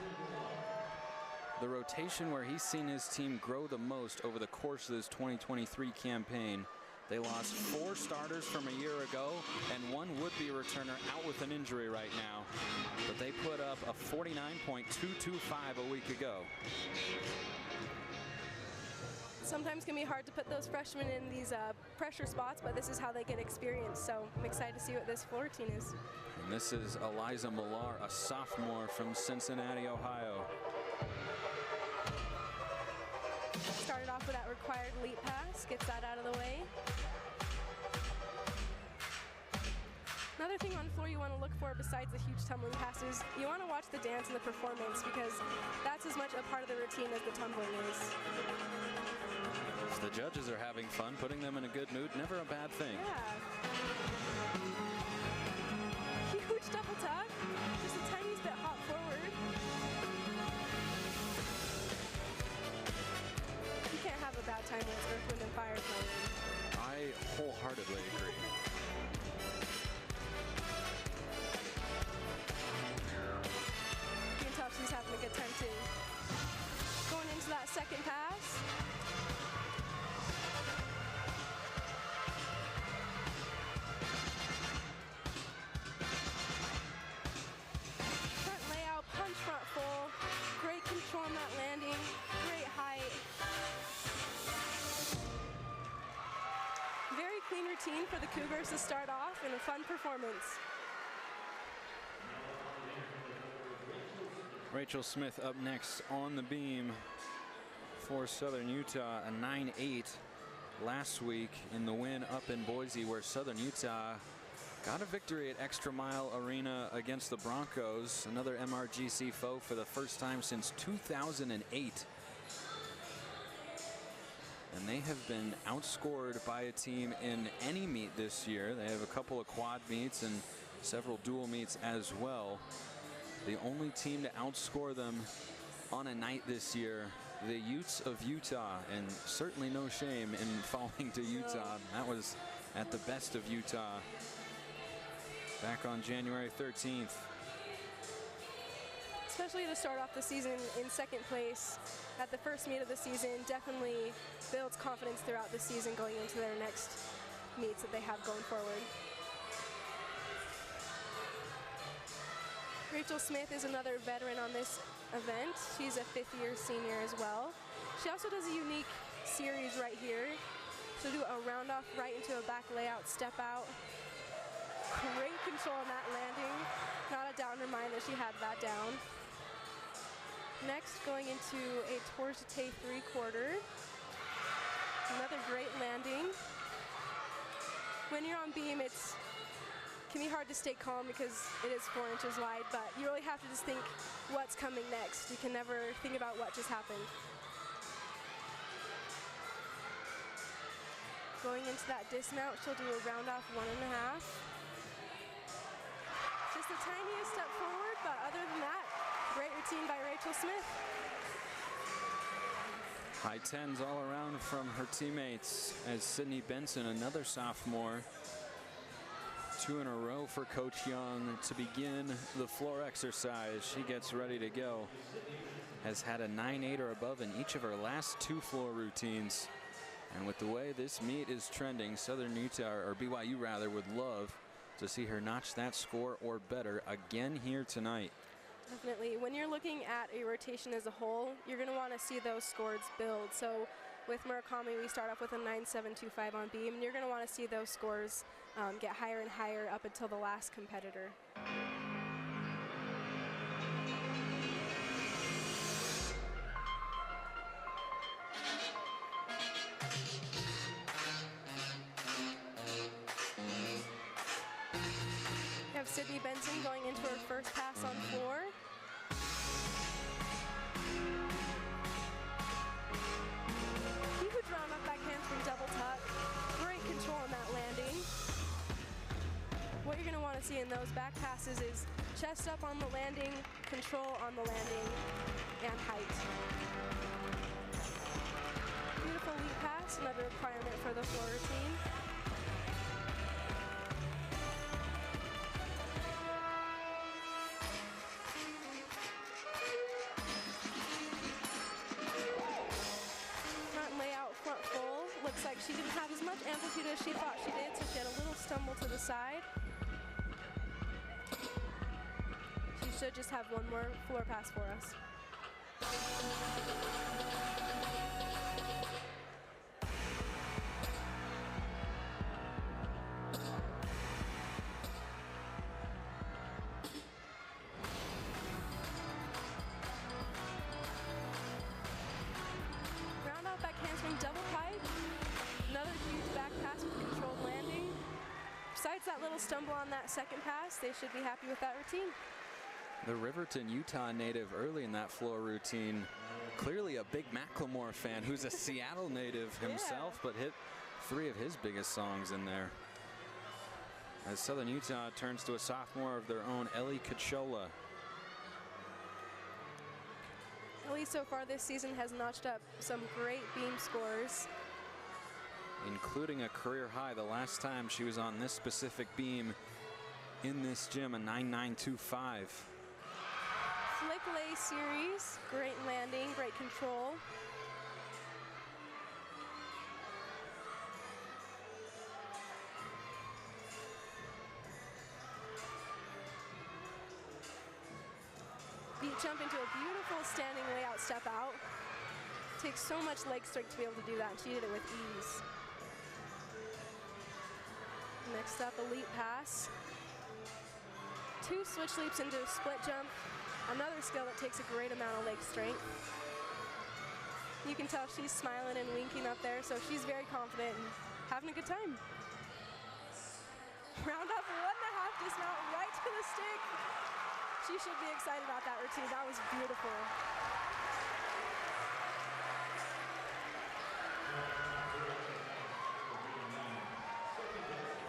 the rotation where he's seen his team grow the most over the course of this 2023 campaign. They lost 4 starters from a year ago and 1 would-be returner out with an injury right now. But they put up a 49.225 a week ago. Sometimes it can be hard to put those freshmen in these pressure spots, but this is how they get experience. So I'm excited to see what this floor routine is. And this is Eliza Millar, a sophomore from Cincinnati, Ohio. Started off with that required leap pass, gets that out of the way. Another thing on the floor you want to look for besides the huge tumbling passes, you want to watch the dance and the performance, because that's as much a part of the routine as the tumbling is. If the judges are having fun, putting them in a good mood, never a bad thing. Yeah. Huge double tuck, just a tiny bit hop forward. You can't have a bad time when it's Earth, Wind, and Fire playing. I wholeheartedly agree. the Cougars to start off in a fun performance. Rachel Smith up next on the beam for Southern Utah, a 9-8 last week in the win up in Boise, where Southern Utah got a victory at Extra Mile Arena against the Broncos, another MRGC foe for the first time since 2008. And they have been outscored by a team in any meet this year. They have a couple of quad meets and several dual meets as well. The only team to outscore them on a night this year, the Utes of Utah, and certainly no shame in falling to Utah. That was at the best of Utah back on January 13th. Especially to start off the season in second place at the first meet of the season definitely builds confidence throughout the season going into their next meets that they have going forward. Rachel Smith is another veteran on this event. She's a fifth-year senior as well. She also does a unique series right here. She'll do a round off right into a back layout, step out. Great control on that landing. Not a doubt in her mind that she had that down. Next, going into a tour jete three-quarter. Another great landing. When you're on beam, it can be hard to stay calm because it is 4 inches wide, but you really have to just think what's coming next. You can never think about what just happened. Going into that dismount, she'll do a round off 1.5. Just the tiniest step forward, but other than that, great routine by Rachel Smith. High tens all around from her teammates as Sydney Benson, another sophomore. 2 in a row for Coach Young to begin the floor exercise. She gets ready to go. Has had a 9-8 or above in each of her last 2 floor routines. And with the way this meet is trending, Southern Utah, or BYU rather, would love to see her notch that score or better again here tonight. Definitely. When you're looking at a rotation as a whole, you're going to want to see those scores build. So with Murakami, we start off with a 9.725 on beam, and you're going to want to see those scores get higher and higher up until the last competitor. We have Sydney Benson going into her first pass on floor. Huge round up back handspring double tuck. Great control on that landing. What you're going to want to see in those back passes is chest up on the landing, control on the landing, and height. Beautiful lead pass, another requirement for the floor routine. Front layout, front full. Looks like she didn't have as much amplitude as she thought she did, so she had a little stumble to the side. She should just have one more floor pass for us. Round off back handspring double pipe. Another huge back pass with controlled landing. Besides that little stumble on that second pass, they should be happy with that routine. The Riverton, Utah native early in that floor routine. Clearly a big Macklemore fan who's a Seattle native himself, but hit 3 of his biggest songs in there. As Southern Utah turns to a sophomore of their own, Ellie Cachola. Ellie so far this season has notched up some great beam scores, including a career high the last time she was on this specific beam in this gym, a 9.925. Flick lay series, great landing, great control. Beat jump into a beautiful standing layout step out. Takes so much leg strength to be able to do that, and she did it with ease. Next up, elite pass. 2 switch leaps into a split jump. Another skill that takes a great amount of leg strength. You can tell she's smiling and winking up there, so she's very confident and having a good time. Round up 1.5 dismount right to the stick. She should be excited about that routine. That was beautiful.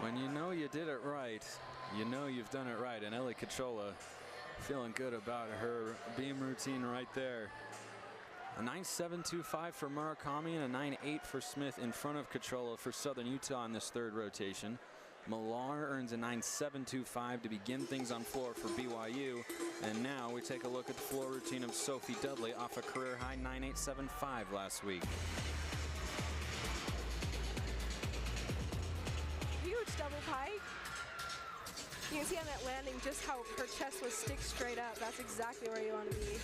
When you know you did it right, you know you've done it right. And Ellie Cachola feeling good about her beam routine right there. A 9.725 for Murakami and a 9.8 for Smith in front of Cachola for Southern Utah in this third rotation. Millar earns a 9.725 to begin things on floor for BYU. And now we take a look at the floor routine of Sophie Dudley off a career high 9.875 last week. Double pike. You can see on that landing just how her chest was stick straight up. That's exactly where you want to be.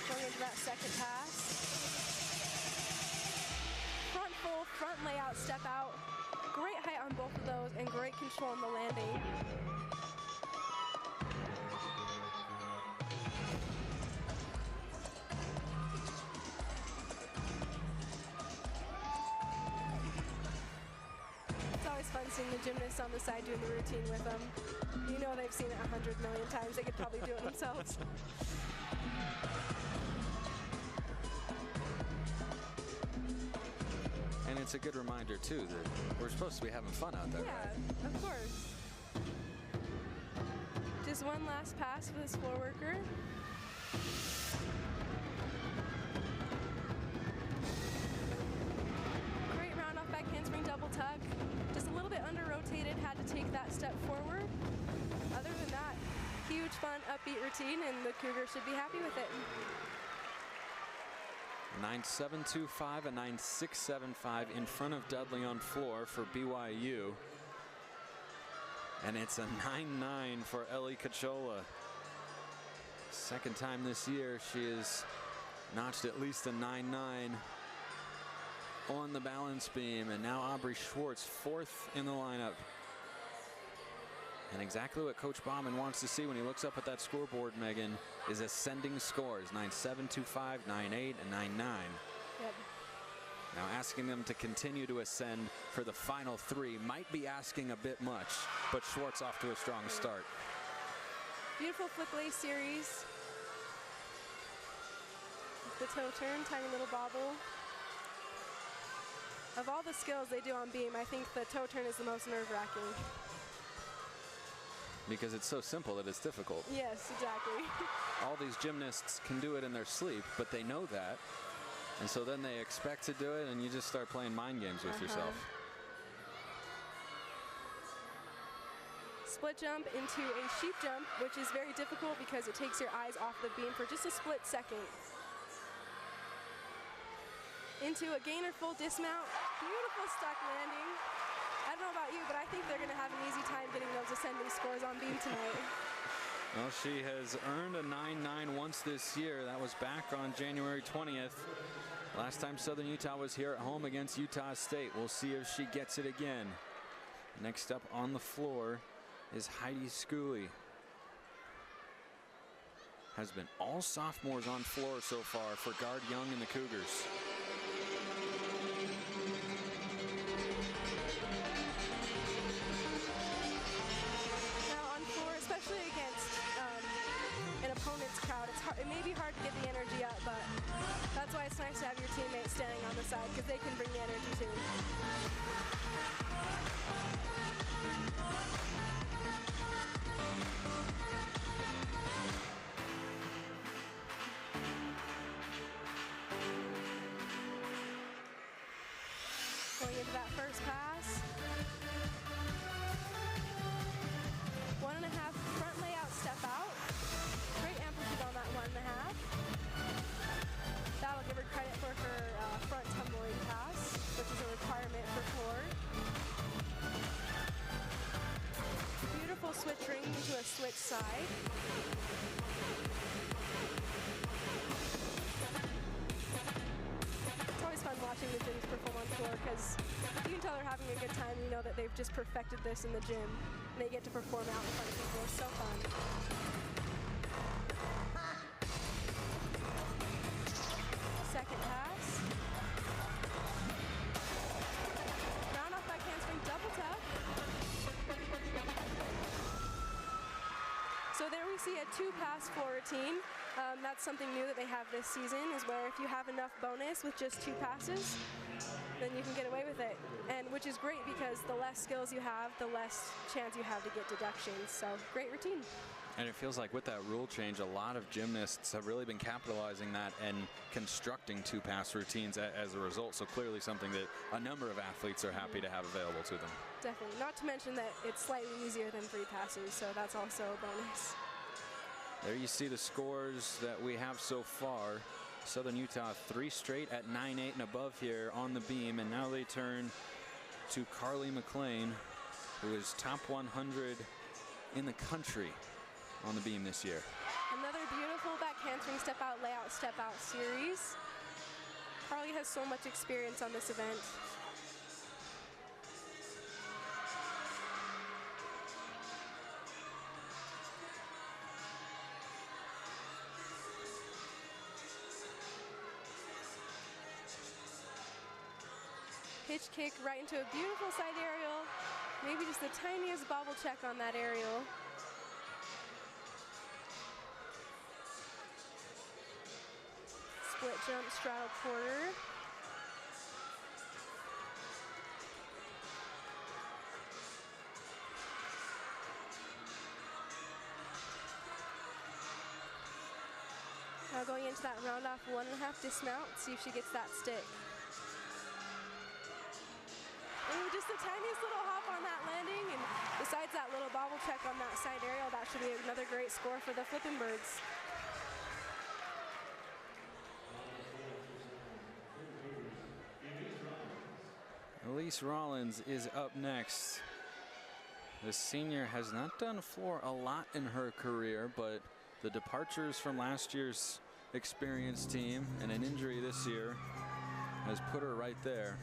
Going into that second pass. Front full, front layout, step out. Great height on both of those and great control on the landing. Fun seeing the gymnasts on the side doing the routine with them. You know they've seen it 100 million times. They could probably do it themselves. And it's a good reminder too that we're supposed to be having fun out there. Yeah, right? Of course. Just one last pass for this floor worker. Great round off back handspring double tuck. Just a little bit under rotated, had to take that step forward. Other than that, huge fun upbeat routine and the Cougars should be happy with it. 9.725, a 9.675 in front of Dudley on floor for BYU. And it's a 9.9 for Ellie Cachola. Second time this year she has notched at least a 9.9 on the balance beam. And now Aubrey Schwartz, fourth in the lineup. And exactly what Coach Bauman wants to see when he looks up at that scoreboard, Megan, is ascending scores, 9.725, 9.8, and 9.9. Yep. Now asking them to continue to ascend for the final three might be asking a bit much, but Schwartz off to a strong start. Beautiful flick lace series. The toe turn, tiny little bobble. Of all the skills they do on beam, I think the toe turn is the most nerve-wracking. Because it's so simple that it's difficult. Yes, exactly. All these gymnasts can do it in their sleep, but they know that. And so then they expect to do it, and you just start playing mind games with yourself. Split jump into a sheep jump, which is very difficult because it takes your eyes off the beam for just a split second. Into a gainer full dismount. Beautiful stuck landing. I don't know about you, but I think they're going to have an easy time getting those ascending scores on beam tonight. Well, she has earned a 9.9 once this year. That was back on January 20th. Last time Southern Utah was here at home against Utah State. We'll see if she gets it again. Next up on the floor is Heidi Schooley. Has been all sophomores on floor so far for Guard Young and the Cougars. It may be hard to get the energy up, but that's why it's nice to have your teammates standing on the side because they can bring the energy too. Going into that first pass. 1.5 front layout step out. Great amplitude on that 1.5. That'll give her credit for her front tumbling pass, which is a requirement for side. It's always fun watching the gyms perform on floor because you can tell they're having a good time. You know that they've just perfected this in the gym, and they get to perform out in front of people. It's so fun. Second pass. Round off back handspring double tap. So there we see a 2-pass floor routine. That's something new that they have this season, is where if you have enough bonus with just 2 passes, then you can get away with it. And which is great because the less skills you have, the less chance you have to get deductions. So great routine. And it feels like with that rule change, a lot of gymnasts have really been capitalizing that and constructing 2-pass routines as a result. So clearly something that a number of athletes are happy to have available to them. Definitely. Not to mention that it's slightly easier than 3 passes, so that's also a bonus. There you see the scores that we have so far. Southern Utah 3 straight at 9-8 and above here on the beam, and now they turn to Carly McLean, who is top 100 in the country on the beam this year. Another beautiful back handspring step out, layout, step out series. Carly has so much experience on this event. Hitch kick right into a beautiful side aerial. Maybe just the tiniest bobble check on that aerial. Split jump, straddle quarter. Now going into that round off 1.5 dismount, see if she gets that stick. Ooh, just the tiniest little hop on that landing, and besides that little bobble check on that side aerial, that should be another great score for the Flippin' Birds. Elise Rollins is up next. The senior has not done floor a lot in her career, but the departures from last year's experienced team and an injury this year has put her right there.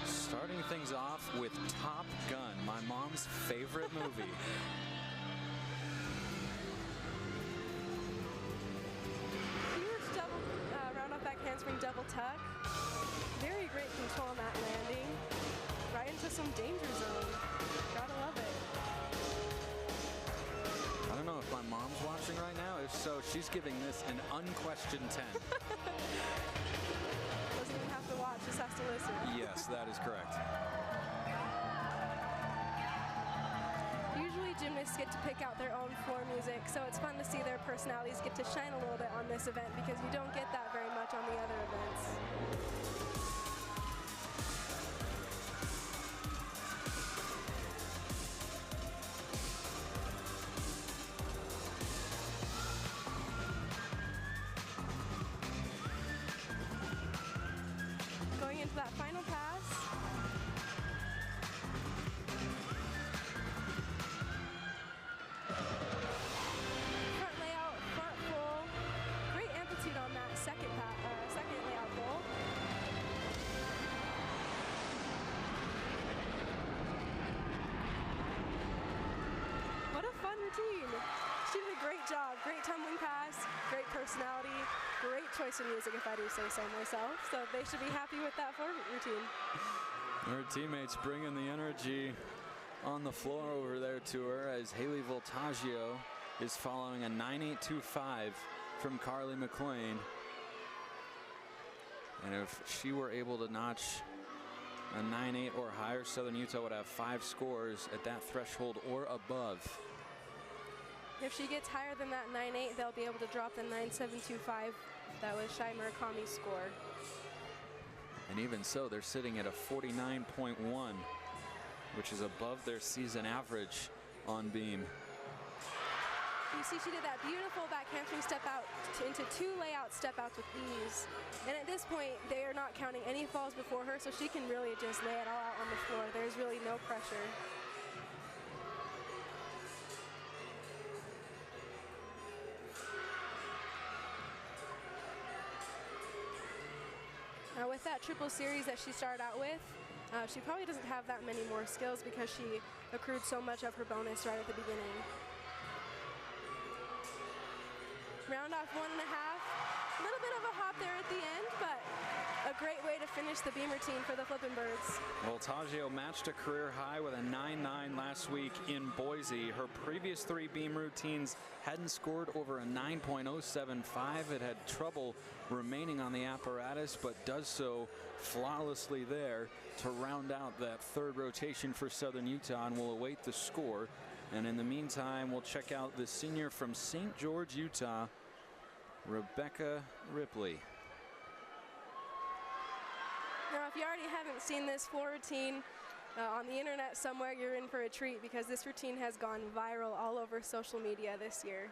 Starting things off with Top Gun, my mom's favorite movie. Huge double round off back handspring double tuck. Very great control on that landing. Right into some danger zone. Gotta love it. I don't know if my mom's watching right now. If so, she's giving this an unquestioned 10. Doesn't even have to watch, just has to listen. Yes, that is correct. Usually gymnasts get to pick out their own floor music, so it's fun to see their personalities get to shine a little bit on this event because you don't get that very much on the other events. Going into that final pass. Front layout, front pull. Great amplitude on that second layout pull. What a fun routine. She did a great job. Great tumbling pass, great personality, great choice of music if I do say so myself. So they should be happy with that floor routine. Her teammates bringing the energy on the floor over there to her as Haley Voltaggio is following a 9.825 from Carly McLean. And if she were able to notch a 9.8 or higher, Southern Utah would have 5 scores at that threshold or above. If she gets higher than that 9.8, they'll be able to drop the 9.725 that was Shai Murakami's score. And even so, they're sitting at a 49.1, which is above their season average on beam. You see she did that beautiful back handspring step out into 2 layout step outs with ease. And at this point, they are not counting any falls before her, so she can really just lay it all out on the floor. There's really no pressure. With that triple series that she started out with, she probably doesn't have that many more skills because she accrued so much of her bonus right at the beginning. Round off 1.5. A little bit of a hop there at the end, but a great way to finish the beam routine for the Flippin' Birds. Voltaggio matched a career high with a 9.9 last week in Boise. Her previous 3 beam routines hadn't scored over a 9.075. It had trouble remaining on the apparatus, but does so flawlessly there to round out that 3rd rotation for Southern Utah, and we'll await the score. And in the meantime, we'll check out the senior from St. George, Utah, Rebecca Ripley. Now, if you already haven't seen this floor routine on the internet somewhere, you're in for a treat because this routine has gone viral all over social media this year.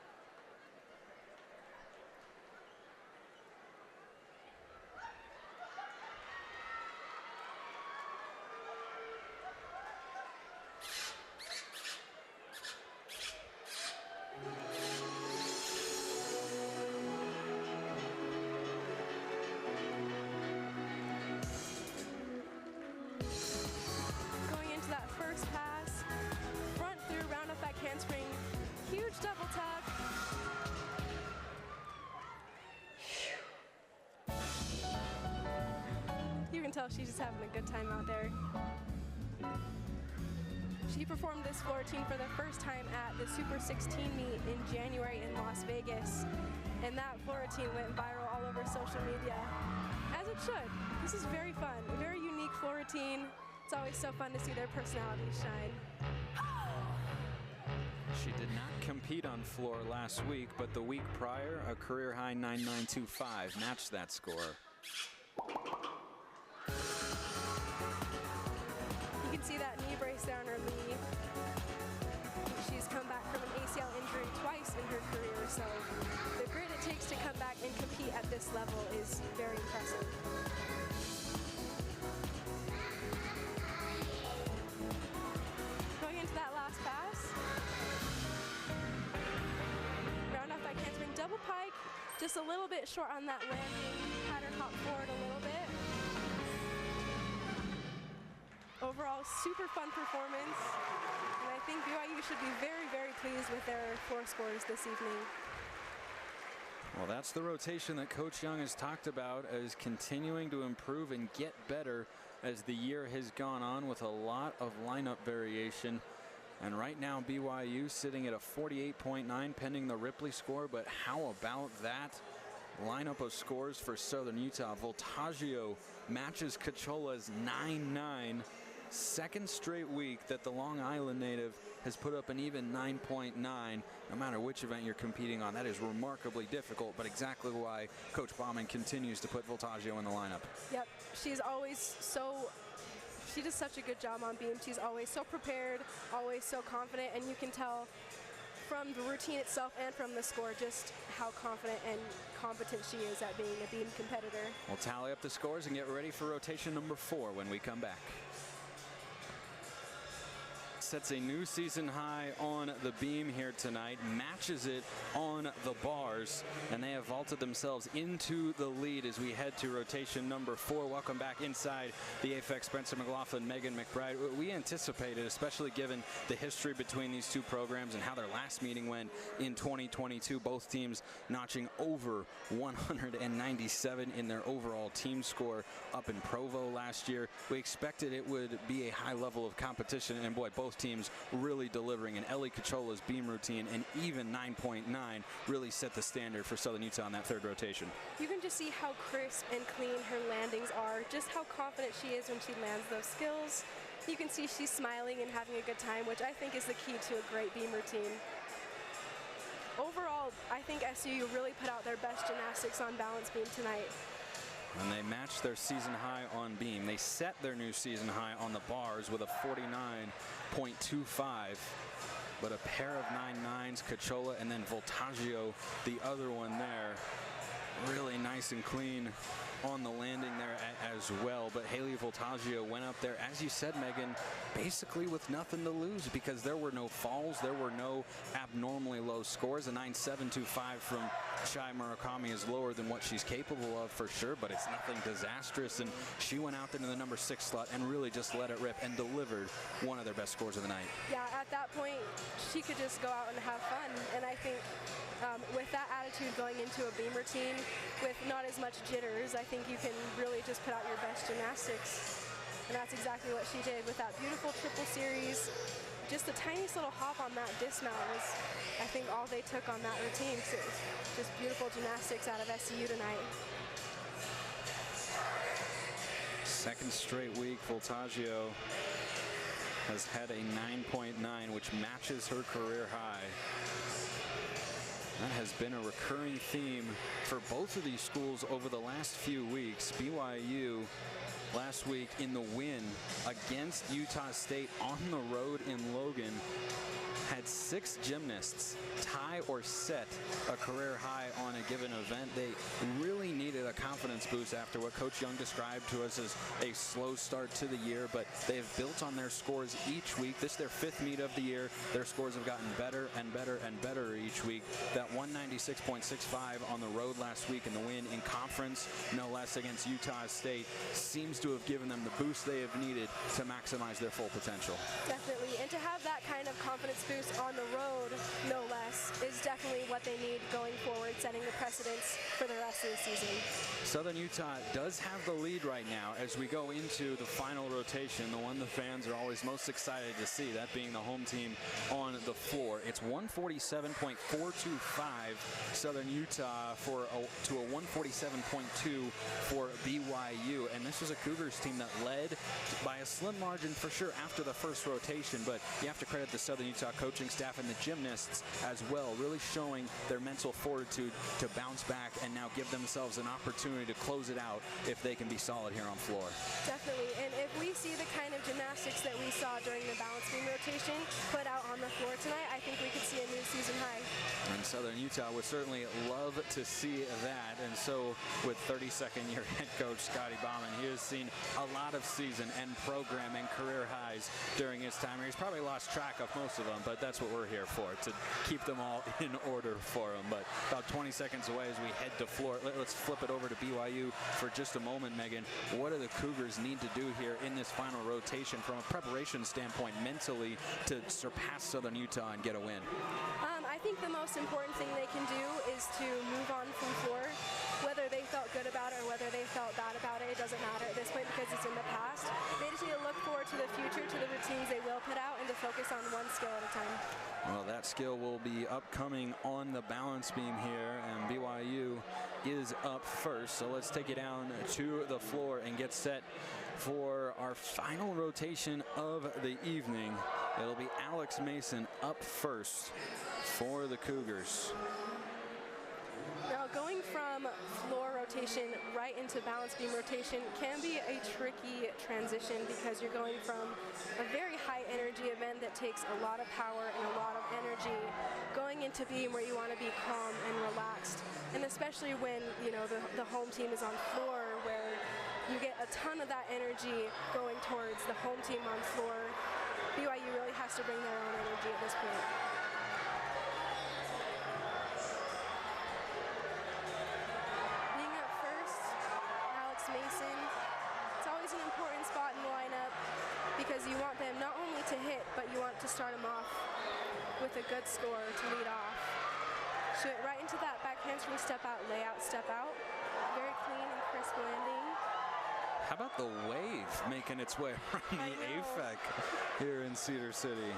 Handspring, huge double tuck. You can tell she's just having a good time out there. She performed this floor routine for the first time at the Super 16 meet in January in Las Vegas. And that floor routine went viral all over social media, as it should. This is very fun, a very unique floor routine. It's always so fun to see their personalities shine. She did not compete on floor last week, but the week prior, a career high 9.925 matched that score. You can see that knee brace there on her knee. She's come back from an ACL injury twice in her career, so the grit it takes to come back and compete at this level is very impressive. Going into that last pass. Handspring double pike, just a little bit short on that landing. Had her hop forward a little bit. Overall, super fun performance. And I think BYU should be very, very pleased with their floor scores this evening. Well, that's the rotation that Coach Young has talked about as continuing to improve and get better as the year has gone on, with a lot of lineup variation. And right now, BYU sitting at a 48.9 pending the Ripley score. But how about that lineup of scores for Southern Utah? Voltaggio matches Cachola's 9.9. Second straight week that the Long Island native has put up an even 9.9. No matter which event you're competing on, that is remarkably difficult, but exactly why Coach Baumann continues to put Voltaggio in the lineup. Yep, she's always she does such a good job on beam. She's always so prepared, always so confident, and you can tell from the routine itself and from the score just how confident and competent she is at being a beam competitor. We'll tally up the scores and get ready for rotation number 4 when we come back. Sets a new season high on the beam here tonight, matches it on the bars, and they have vaulted themselves into the lead as we head to rotation number 4. Welcome back inside the AFEX. Spencer McLaughlin, Megan McBride. We anticipated, especially given the history between these two programs and how their last meeting went in 2022, both teams notching over 197 in their overall team score up in Provo last year. We expected it would be a high level of competition, and boy, both teams really delivering. And Ellie Cachola's beam routine, and even 9.9, really set the standard for Southern Utah on that 3rd rotation. You can just see how crisp and clean her landings are, just how confident she is when she lands those skills. You can see she's smiling and having a good time, which I think is the key to a great beam routine. Overall, I think SUU really put out their best gymnastics on balance beam tonight. And they matched their season high on beam. They set their new season high on the bars with a 49.25. But a pair of 9.9s, Cachola and then Voltaggio, the other one there. Really nice and clean on the landing there as well. But Haley Voltaggio went up there, as you said, Megan, basically with nothing to lose because there were no falls. There were no abnormally low scores. A 9.725 from Chai Murakami is lower than what she's capable of for sure, but it's nothing disastrous. And she went out there to the number 6 slot and really just let it rip and delivered one of their best scores of the night. Yeah, at that point, she could just go out and have fun. And I think with that attitude going into a beam routine with not as much jitters, I think you can really just put out your best gymnastics. And that's exactly what she did with that beautiful triple series. Just the tiniest little hop on that dismount was, I think, all they took on that routine. So it was just beautiful gymnastics out of SUU tonight. Second straight week, Voltaggio has had a 9.9, which matches her career high. That has been a recurring theme for both of these schools over the last few weeks. BYU last week in the win against Utah State on the road in Logan had 6 gymnasts tie or set a career high on a given event. They really needed a confidence boost after what Coach Young described to us as a slow start to the year, but they have built on their scores each week. This is their 5th meet of the year. Their scores have gotten better and better and better each week. That 196.65 on the road last week in the win in conference, no less, against Utah State, seems to have given them the boost they have needed to maximize their full potential. Definitely, and to have that kind of confidence boost on the road, no less, is definitely what they need going forward, setting the precedence for the rest of the season. Southern Utah does have the lead right now as we go into the final rotation, the one the fans are always most excited to see, that being the home team on the floor. It's 147.425 Southern Utah to a 147.2 for BYU, and this was a Cougars team that led by a slim margin for sure after the first rotation, but you have to credit the Southern Utah coaching staff and the gymnasts as well, really showing their mental fortitude to bounce back and now give themselves an opportunity to close it out if they can be solid here on floor. Definitely, and if we see the kind of gymnastics that we saw during the balance beam rotation put out on the floor tonight, I think we could see a new season high. And Southern Utah would certainly love to see that, and so with 32nd year head coach Scotty Bauman, he has seen a lot of season and program and career highs during his time here. He's probably lost track of most of them, but that's what we're here for, to keep them all in order for him. But about 20 seconds away as we head to floor, let's flip it over to BYU for just a moment, Megan. What do the Cougars need to do here in this final rotation from a preparation standpoint mentally to surpass Southern Utah and get a win? I think the most important thing they can do is to move on from floor. Whether they felt good about it or whether they felt bad about it, it doesn't matter at this point because it's in the past. They just need to look forward to the future, to the routines they will put out, and to focus on one skill at a time. Well, that skill will be upcoming on the balance beam here, and BYU is up first. So let's take it down to the floor and get set for our final rotation of the evening. It'll be Alex Mason up first for the Cougars. Now, going from floor rotation right into balance beam rotation can be a tricky transition because you're going from a very high energy event that takes a lot of power and a lot of energy going into beam where you want to be calm and relaxed. And especially when, you know, the home team is on floor where you get a ton of that energy going towards the home team on floor. BYU really has to bring their own energy at this point. Mason. It's always an important spot in the lineup because you want them not only to hit, but you want to start them off with a good score to lead off. She went right into that back handspring step out, layout, step out. Very clean and crisp landing. How about the wave making its way around the AFEC here in Cedar City?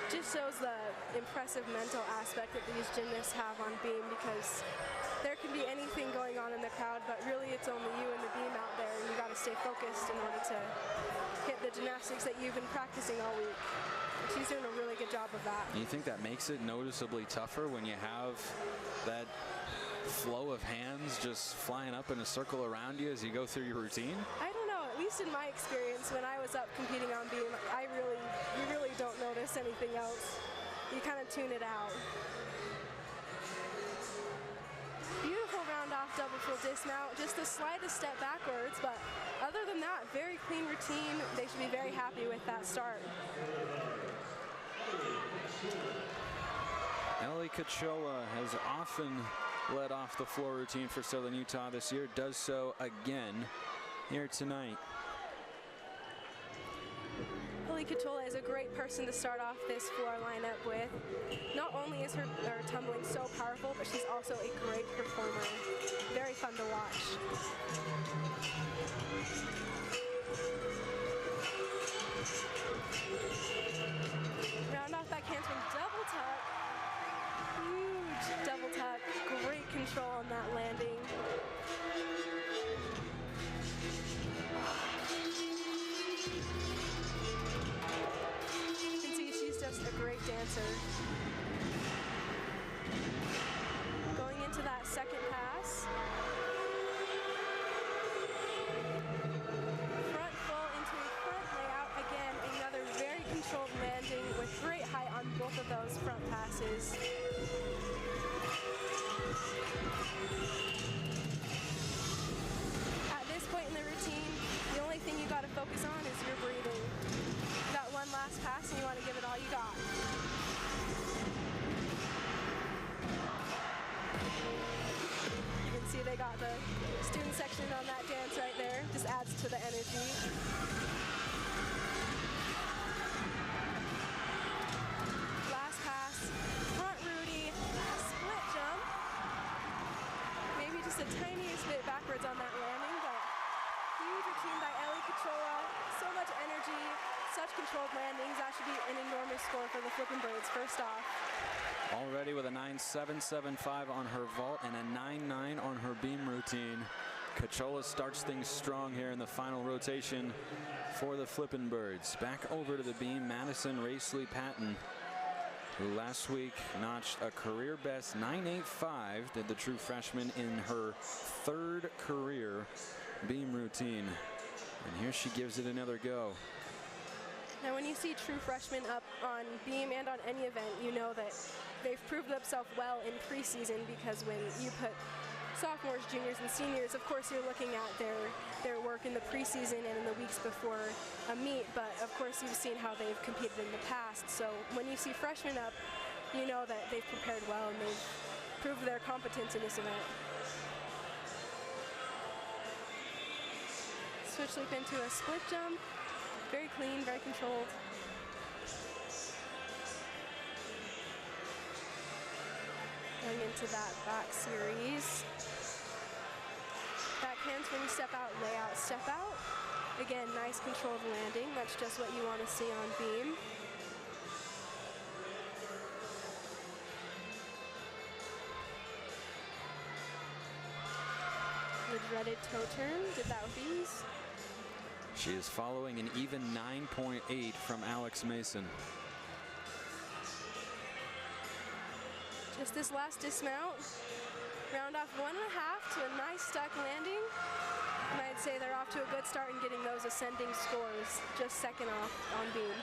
Just shows the impressive mental aspect that these gymnasts have on beam because there can be anything going on in the crowd, but really it's only you and the beam out there, and you got to stay focused in order to hit the gymnastics that you've been practicing all week. She's doing a really good job of that. You think that makes it noticeably tougher when you have that flow of hands just flying up in a circle around you as you go through your routine? I don't know. At least in my experience, when I was up competing on beam, you really don't notice anything else. You kind of tune it out. Beautiful round just the slightest step backwards, but other than that, very clean routine. They should be very happy with that start. Ellie Cachola has often led off the floor routine for Southern Utah this year, does so again here tonight. Ellie Cachola is a great person to start off this floor lineup with. Not only is her tumbling so powerful, but she's also a great performer. Very fun to watch. Round off back handspring double tuck. Huge double tuck. Great control on that landing. You can see she's just a great dancer. Going into that second pass. Front full into a front layout. Again, another very controlled landing with great height on both of those front passes. At this point in the routine, the only thing you got to focus on is your breathing. You got one last pass and you want to give it all you got. You can see they got the student section on that dance right there. Just adds to the energy. Last pass, front Rudy, split jump. Maybe just the tiniest bit backwards on that landing, but huge routine by Ellie Cachola. So much energy, such controlled landings. That should be an enormous score for the Flippin' Birds first off. Already with a 9.775 on her vault and a 9.9 on her beam routine. Cachola starts things strong here in the final rotation for the Flippin' Birds. Back over to the beam, Madison Racely Patton, who last week notched a career best 9.85, did the true freshman in her third career beam routine. And here she gives it another go. Now when you see true freshmen up on beam and on any event, you know that they've proved themselves well in preseason, because when you put sophomores, juniors, and seniors, of course you're looking at their work in the preseason and in the weeks before a meet, but of course you've seen how they've competed in the past. So when you see freshmen up, you know that they've prepared well and they've proved their competence in this event. Switch loop into a split jump. Very clean, very controlled. Going into that back series. Back handspring, step out, layout, step out. Again, nice controlled landing. That's just what you want to see on beam. The dreaded toe turn, did that with ease. She is following an even 9.8 from Alex Mason. Just this last dismount, round off 1.5 to a nice stuck landing. And I'd say they're off to a good start in getting those ascending scores, just second off on beam.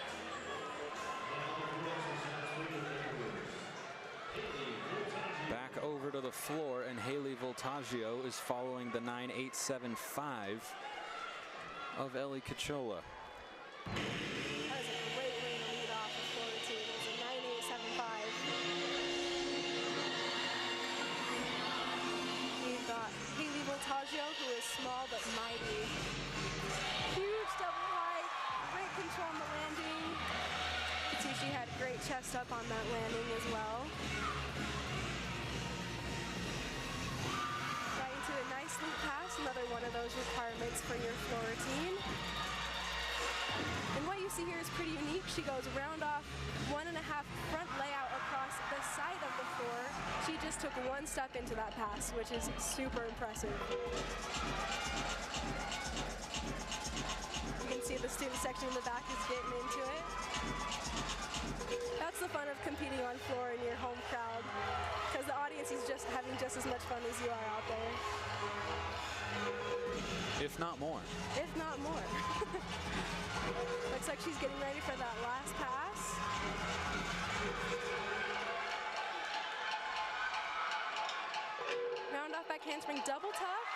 Back over to the floor, and Haley Voltaggio is following the 9.875 of Ellie Cachola. That was a great way to lead off the floor routine. It was a 9.875. We've got Haley Voltaggio, who is small but mighty. Huge double high, great control on the landing. You can see she had great chest up on that landing as well. Right into a nice loop pass, another one of those requirements for your floor routine. And what you see here is pretty unique. She goes round off 1.5 front layout across the side of the floor. She just took one step into that pass, which is super impressive. You can see the student section in the back is getting into it. That's the fun of competing on floor in your home crowd, because the audience is just having just as much fun as you are out there. If not more. If not more. Looks like she's getting ready for that last pass. Round off back handspring double tuck.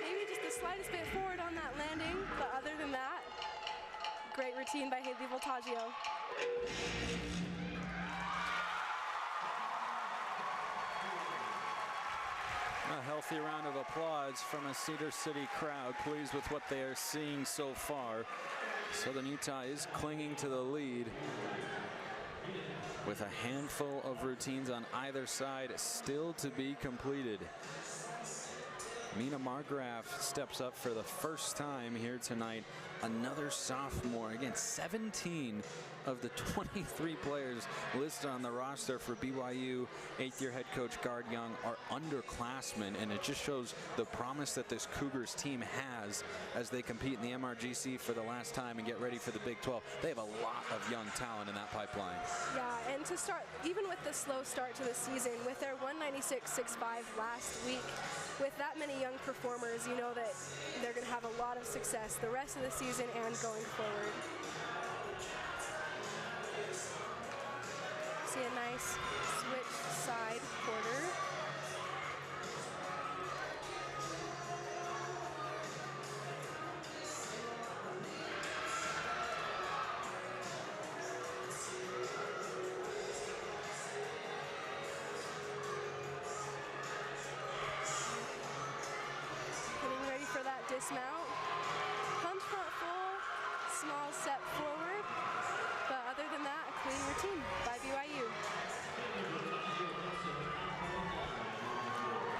Maybe just the slightest bit forward on that landing, but other than that, great routine by Haley Voltaggio. A healthy round of applause from a Cedar City crowd, pleased with what they are seeing so far. Southern Utah is clinging to the lead with a handful of routines on either side still to be completed. Mina Margraf steps up for the first time here tonight. Another sophomore. Again, 17 of the 23 players listed on the roster for BYU eighth-year head coach Gard Young are underclassmen, and it just shows the promise that this Cougars team has as they compete in the MRGC for the last time and get ready for the Big 12. They have a lot of young talent in that pipeline. Yeah, and to start, even with the slow start to the season, with their 196.65 last week, with that many young performers, you know that they're going to have a lot of success the rest of the season and going forward. See a nice switch side quarter. Getting ready for that dismount. Punch front full, small step forward, but other than that, a clean routine by BYU.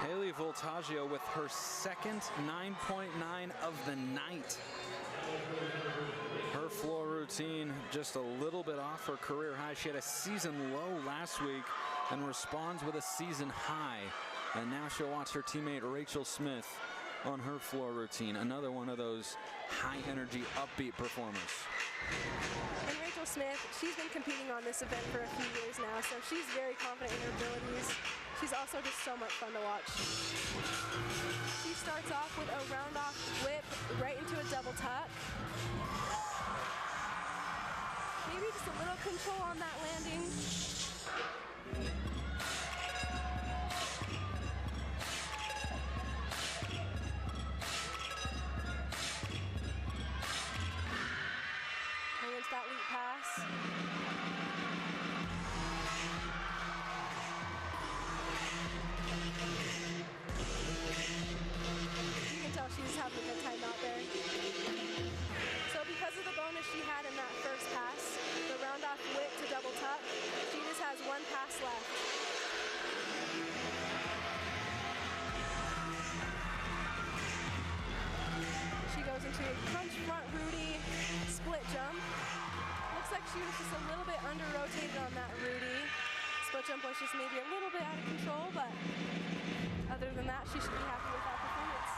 Haley Voltaggio with her second 9.9 of the night. Her floor routine just a little bit off her career high. She had a season low last week and responds with a season high. And now she'll watch her teammate Rachel Smith on her floor routine. Another one of those high energy, upbeat performers. And Rachel Smith, she's been competing on this event for a few years now, so she's very confident in her abilities. She's also just so much fun to watch. She starts off with a round-off whip right into a double tuck. Maybe just a little control on that landing. Going into that leap pass. You can tell she's having a good time out there. So because of the bonus she had in that first pass, the round-off whip to double tuck, she just has one pass left. She goes into a punch front Rudy split jump. Looks like she was just a little bit under-rotated on that Rudy. Split jump was just maybe a little bit out of control, but other than that, she should be happy with that performance.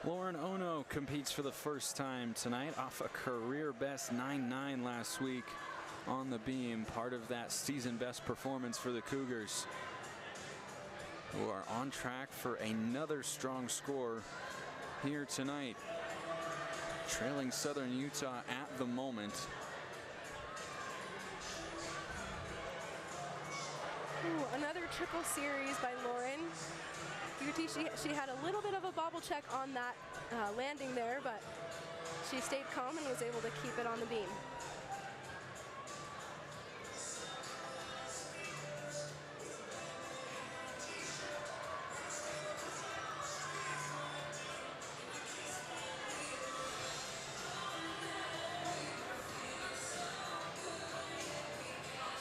Lauren Ono competes for the first time tonight off a career best 9.9 last week on the beam, part of that season best performance for the Cougars, who are on track for another strong score here tonight, trailing Southern Utah at the moment. Ooh, another triple series by Lauren. You can see she had a little bit of a bobble check on that landing there, but she stayed calm and was able to keep it on the beam.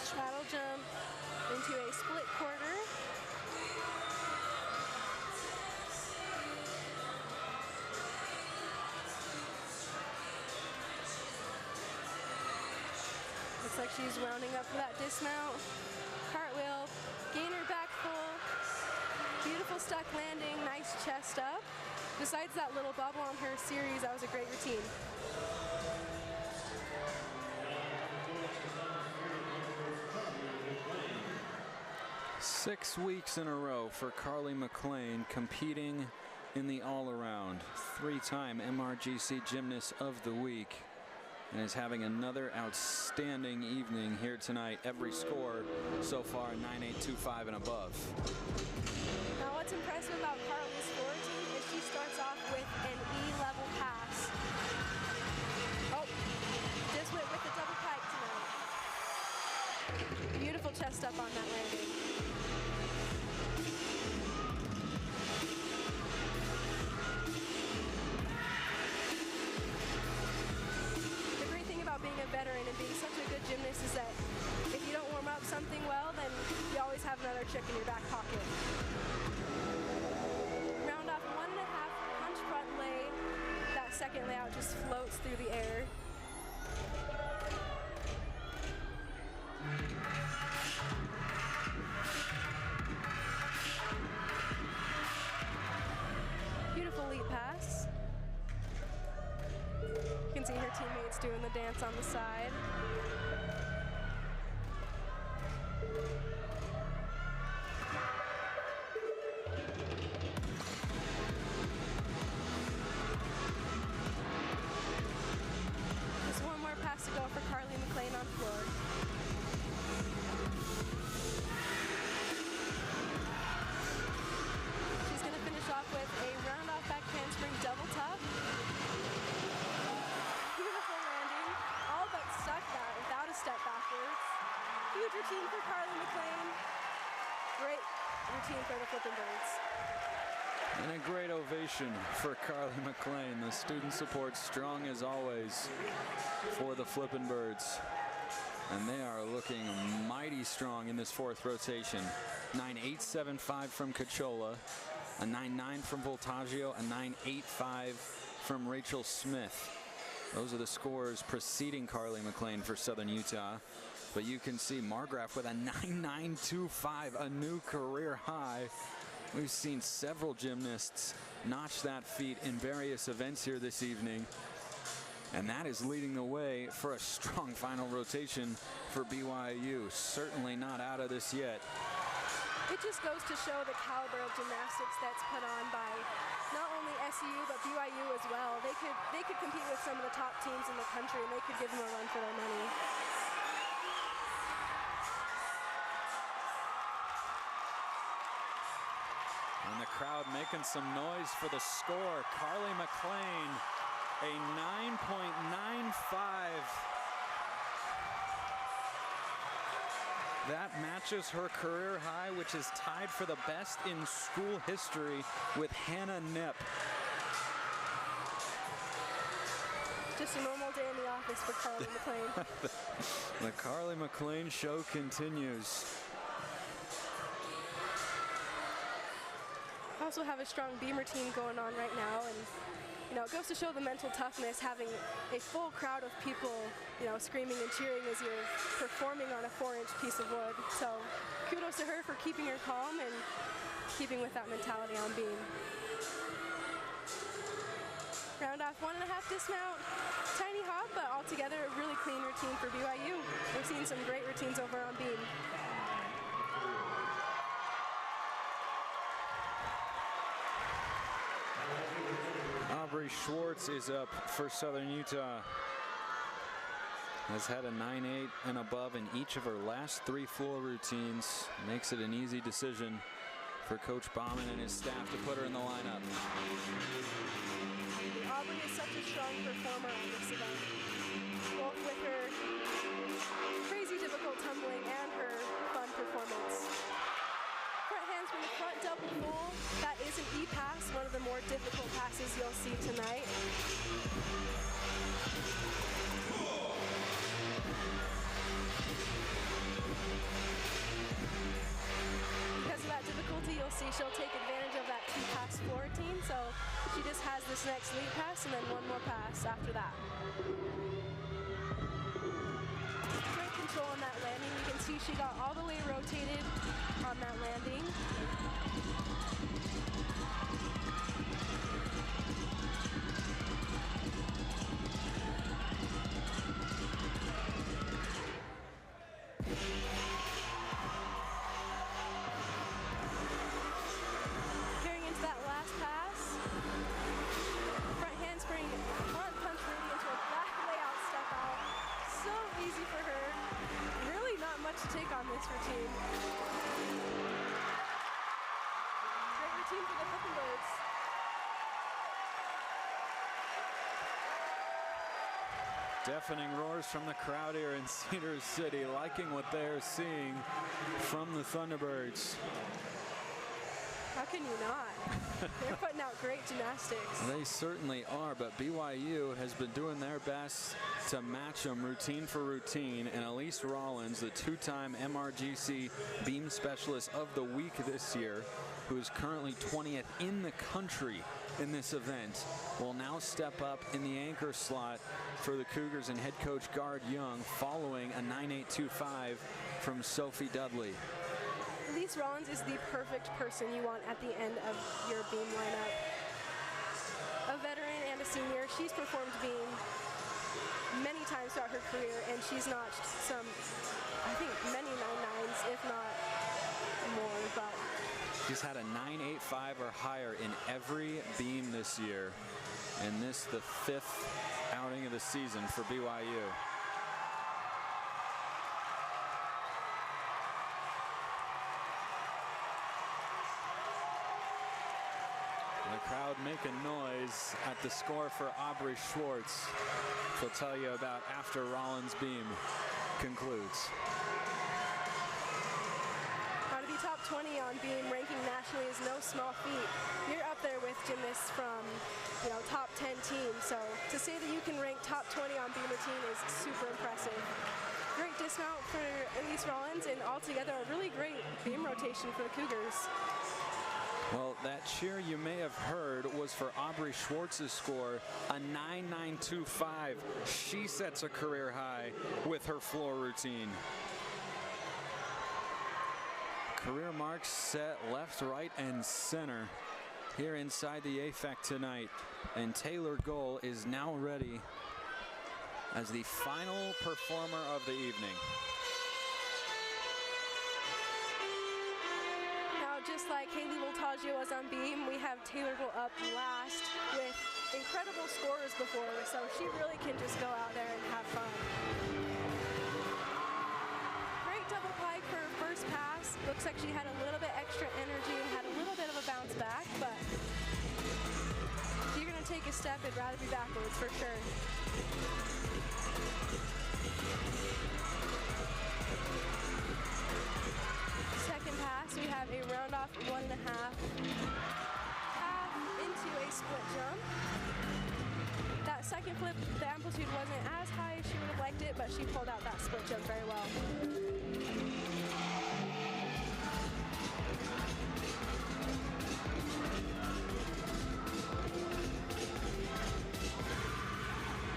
Straddle jump into a split quarter. Looks like she's rounding up for that dismount. Cartwheel, gainer back full. Beautiful stuck landing, nice chest up. Besides that little bubble on her series, that was a great routine. Six weeks in a row for Carly McLean competing in the all-around, 3-time MRGC Gymnast of the Week, and is having another outstanding evening here tonight. Every score so far 9.825 and above. Now what's impressive about Carly's floor routine is she starts off with an E-level pass. Oh, just went with the double pike tonight. Beautiful chest up on that landing. Being a veteran and being such a good gymnast is that if you don't warm up something well, then you always have another trick in your back pocket. Round off 1.5 punch front lay. That second layout just floats through the air. Beautiful leap pass. You can see her teammates doing the dance on the side. Just one more pass to go for Carly McLean on floor. She's going to finish off with a round off back handspring double top. Step backwards. Huge routine for Carly McLean. Great routine for the Flippin' Birds. And a great ovation for Carly McLean. The student support strong as always for the Flippin' Birds. And they are looking mighty strong in this fourth rotation. 9.875 from Cachola, a 9.9 from Voltaggio, a 9.85 from Rachel Smith. Those are the scores preceding Carly McLean for Southern Utah. But you can see Margraf with a 9.925, a new career high. We've seen several gymnasts notch that feat in various events here this evening. And that is leading the way for a strong final rotation for BYU. Certainly not out of this yet. It just goes to show the caliber of gymnastics that's put on by not only SUU but BYU as well. They could compete with some of the top teams in the country, and they could give them a run for their money. And the crowd making some noise for the score. Carly McLean, a 9.95. That matches her career high, which is tied for the best in school history with Hannah Knipp. Just a normal day in the office for Carly McLean. The Carly McLean show continues. I also have a strong beam routine going on right now, and it goes to show the mental toughness, having a full crowd of people, screaming and cheering as you're performing on a 4-inch piece of wood. So kudos to her for keeping her calm and keeping with that mentality on beam. Round off 1.5 dismount, tiny hop, but altogether a really clean routine for BYU. We're seeing some great routines over on beam. Aubrey Schwartz is up for Southern Utah. Has had a 9.8 and above in each of her last 3 floor routines. Makes it an easy decision for Coach Bauman and his staff to put her in the lineup. Aubrey is such a strong performer on this event, both with her crazy difficult tumbling and her fun performance. Front hands from the front double pull. That is an E-pass, one of the more difficult passes you'll see tonight. Because of that difficulty, you'll see she'll take advantage of that 2-pass floor routine. So she just has this next lead pass and then one more pass after that. Great control on that landing. You can see she got all the way rotated on that landing. Carrying into that last pass. routine. Great routine for the Flippin' Birds. Deafening roars from the crowd here in Cedar City, liking what they're seeing from the Thunderbirds. How can you not? They're putting out great gymnastics. They certainly are, but BYU has been doing their best to match them routine for routine. And Elise Rollins, the two-time MRGC Beam Specialist of the Week this year, who is currently 20th in the country in this event, will now step up in the anchor slot for the Cougars and head coach Gard Young, following a 9.825 from Sophie Dudley. Elise Rollins is the perfect person you want at the end of your beam lineup. A veteran and a senior, she's performed beam many times throughout her career, and she's notched some, I think, many 9.9s, if not more. But she's had a 9.85 or higher in every beam this year, and this the 5th outing of the season for BYU. The crowd making noise at the score for Aubrey Schwartz. She'll tell you about after Rollins' beam concludes. Now, to be top 20 on beam ranking nationally is no small feat. You're up there with gymnasts from, top 10 teams. So to say that you can rank top 20 on beam routine is super impressive. Great dismount for Elise Rollins, and altogether a really great beam rotation for the Cougars. Well, that cheer you may have heard was for Aubrey Schwartz's score, a 9.925. She sets a career high with her floor routine. Career marks set left, right, and center here inside the AFEC tonight. And Taylor Gohl is now ready as the final performer of the evening. Just like Haley Voltaggio was on beam, we have Taylor Gohl up last with incredible scores before, so she really can just go out there and have fun. Great double pike for her first pass. Looks like she had a little bit extra energy and had a little bit of a bounce back, but if you're going to take a step, it'd rather be backwards for sure. Second pass, we have a round off 1.5, half into a split jump. That second flip, the amplitude wasn't as high as she would have liked it, but she pulled out that split jump very well.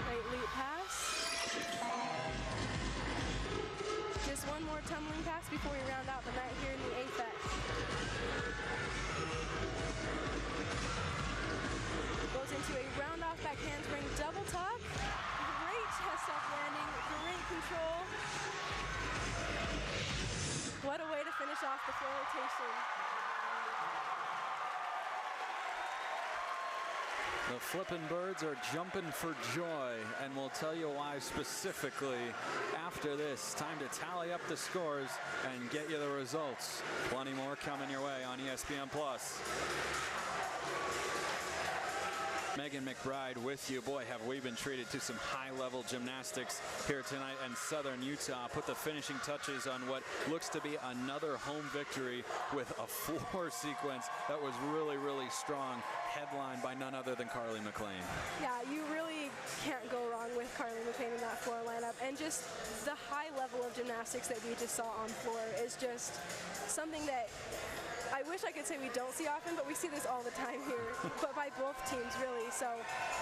Great leap pass. Just one more tumbling pass before we round out the night here in the AFEC. Goes into a round off back handspring double tuck. Great chest up landing, great control. What a way to finish off the floor rotation. The Flippin' Birds are jumping for joy, and we'll tell you why specifically after this. Time to tally up the scores and get you the results. Plenty more coming your way on ESPN+. Megan McBride with you. Boy, have we been treated to some high-level gymnastics here tonight in Southern Utah. Put the finishing touches on what looks to be another home victory with a floor sequence that was really, really strong, headlined by none other than Carly McLean. Yeah, you really can't go wrong with Carly McLean in that floor lineup. And just the high level of gymnastics that we just saw on floor is just something that I wish I could say we don't see often, but we see this all the time here, but by both teams, really. So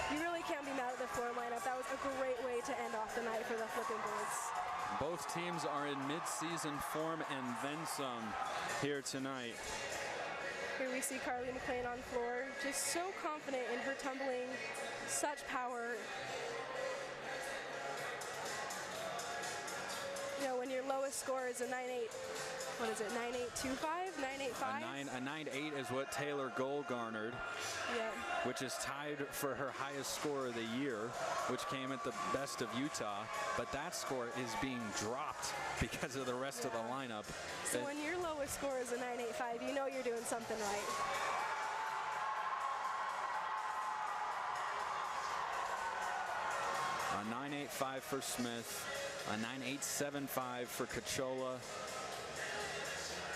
you really can't be mad at the floor lineup. That was a great way to end off the night for the Flippin' Birds. Both teams are in mid-season form and then some here tonight. Here we see Carly McLean on floor, just so confident in her tumbling, such power. When your lowest score is a 9.8, what is it, 9.825, 9.85? A 9.8 is what Taylor Gohl garnered. Yeah. which is tied for her highest score of the year, which came at the best of Utah. But that score is being dropped because of the rest of the lineup. So when your lowest score is a 9.85, you know you're doing something right. A 9.85 for Smith, a 9.875 for Cachola,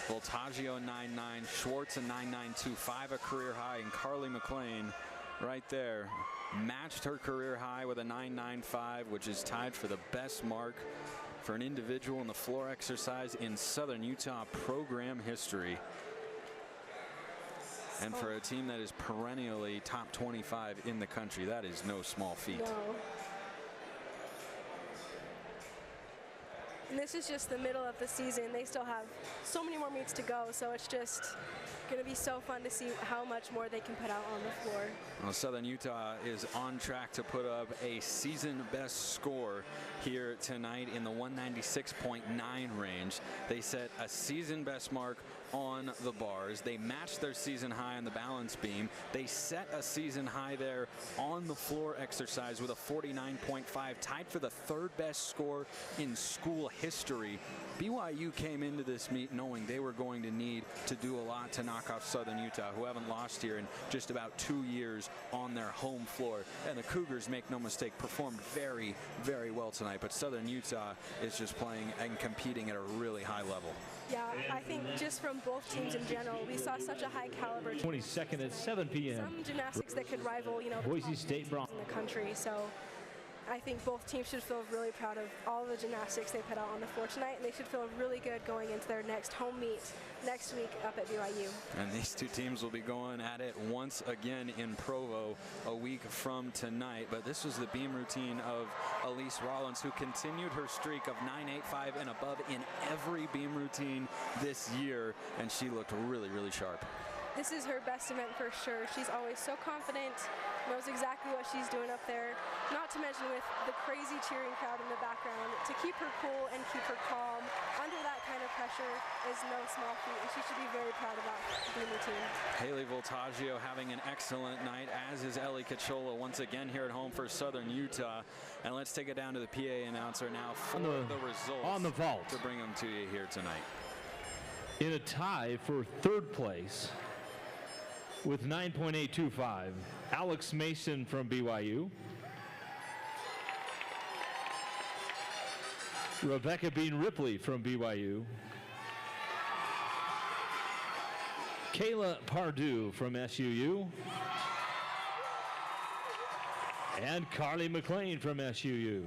Voltaggio 9.9, Schwartz a 9.925, a career high, and Carly McLean right there matched her career high with a 9.95, which is tied for the best mark for an individual in the floor exercise in Southern Utah program history. And for a team that is perennially top 25 in the country, that is no small feat. No. And this is just the middle of the season. They still have so many more meets to go, so it's just going to be so fun to see how much more they can put out on the floor. Well, Southern Utah is on track to put up a season best score here tonight in the 196.9 range. They set a season best mark on the bars. They matched their season high on the balance beam. They set a season high there on the floor exercise with a 49.5, tied for the third best score in school history. BYU came into this meet knowing they were going to need to do a lot to knock off Southern Utah, who haven't lost here in just about 2 years on their home floor. And the Cougars, make no mistake, performed very, very well tonight. But Southern Utah is just playing and competing at a really high level. Yeah, I think just from both teams in general, we saw such a high caliber. 22nd at 7 p.m. Some gymnastics that could rival, you know, Boise State in the country. So I think both teams should feel really proud of all the gymnastics they put out on the floor tonight, and they should feel really good going into their next home meet next week up at BYU. And these two teams will be going at it once again in Provo a week from tonight. But this was the beam routine of Elise Rollins, who continued her streak of 9.85 and above in every beam routine this year, and she looked really, really sharp. This is her best event for sure. She's always so confident, knows exactly what she's doing up there. Not to mention with the crazy cheering crowd in the background. To keep her cool and keep her calm under that kind of pressure is no small feat, and she should be very proud of that beam routine. Haley Voltaggio having an excellent night, as is Ellie Cachola once again here at home for Southern Utah. And let's take it down to the PA announcer now for the results on the vault to bring them to you here tonight. In a tie for third place with 9.825, Alex Mason from BYU. Rebecca Bean Ripley from BYU. Kayla Pardue from SUU. And Carly McLean from SUU.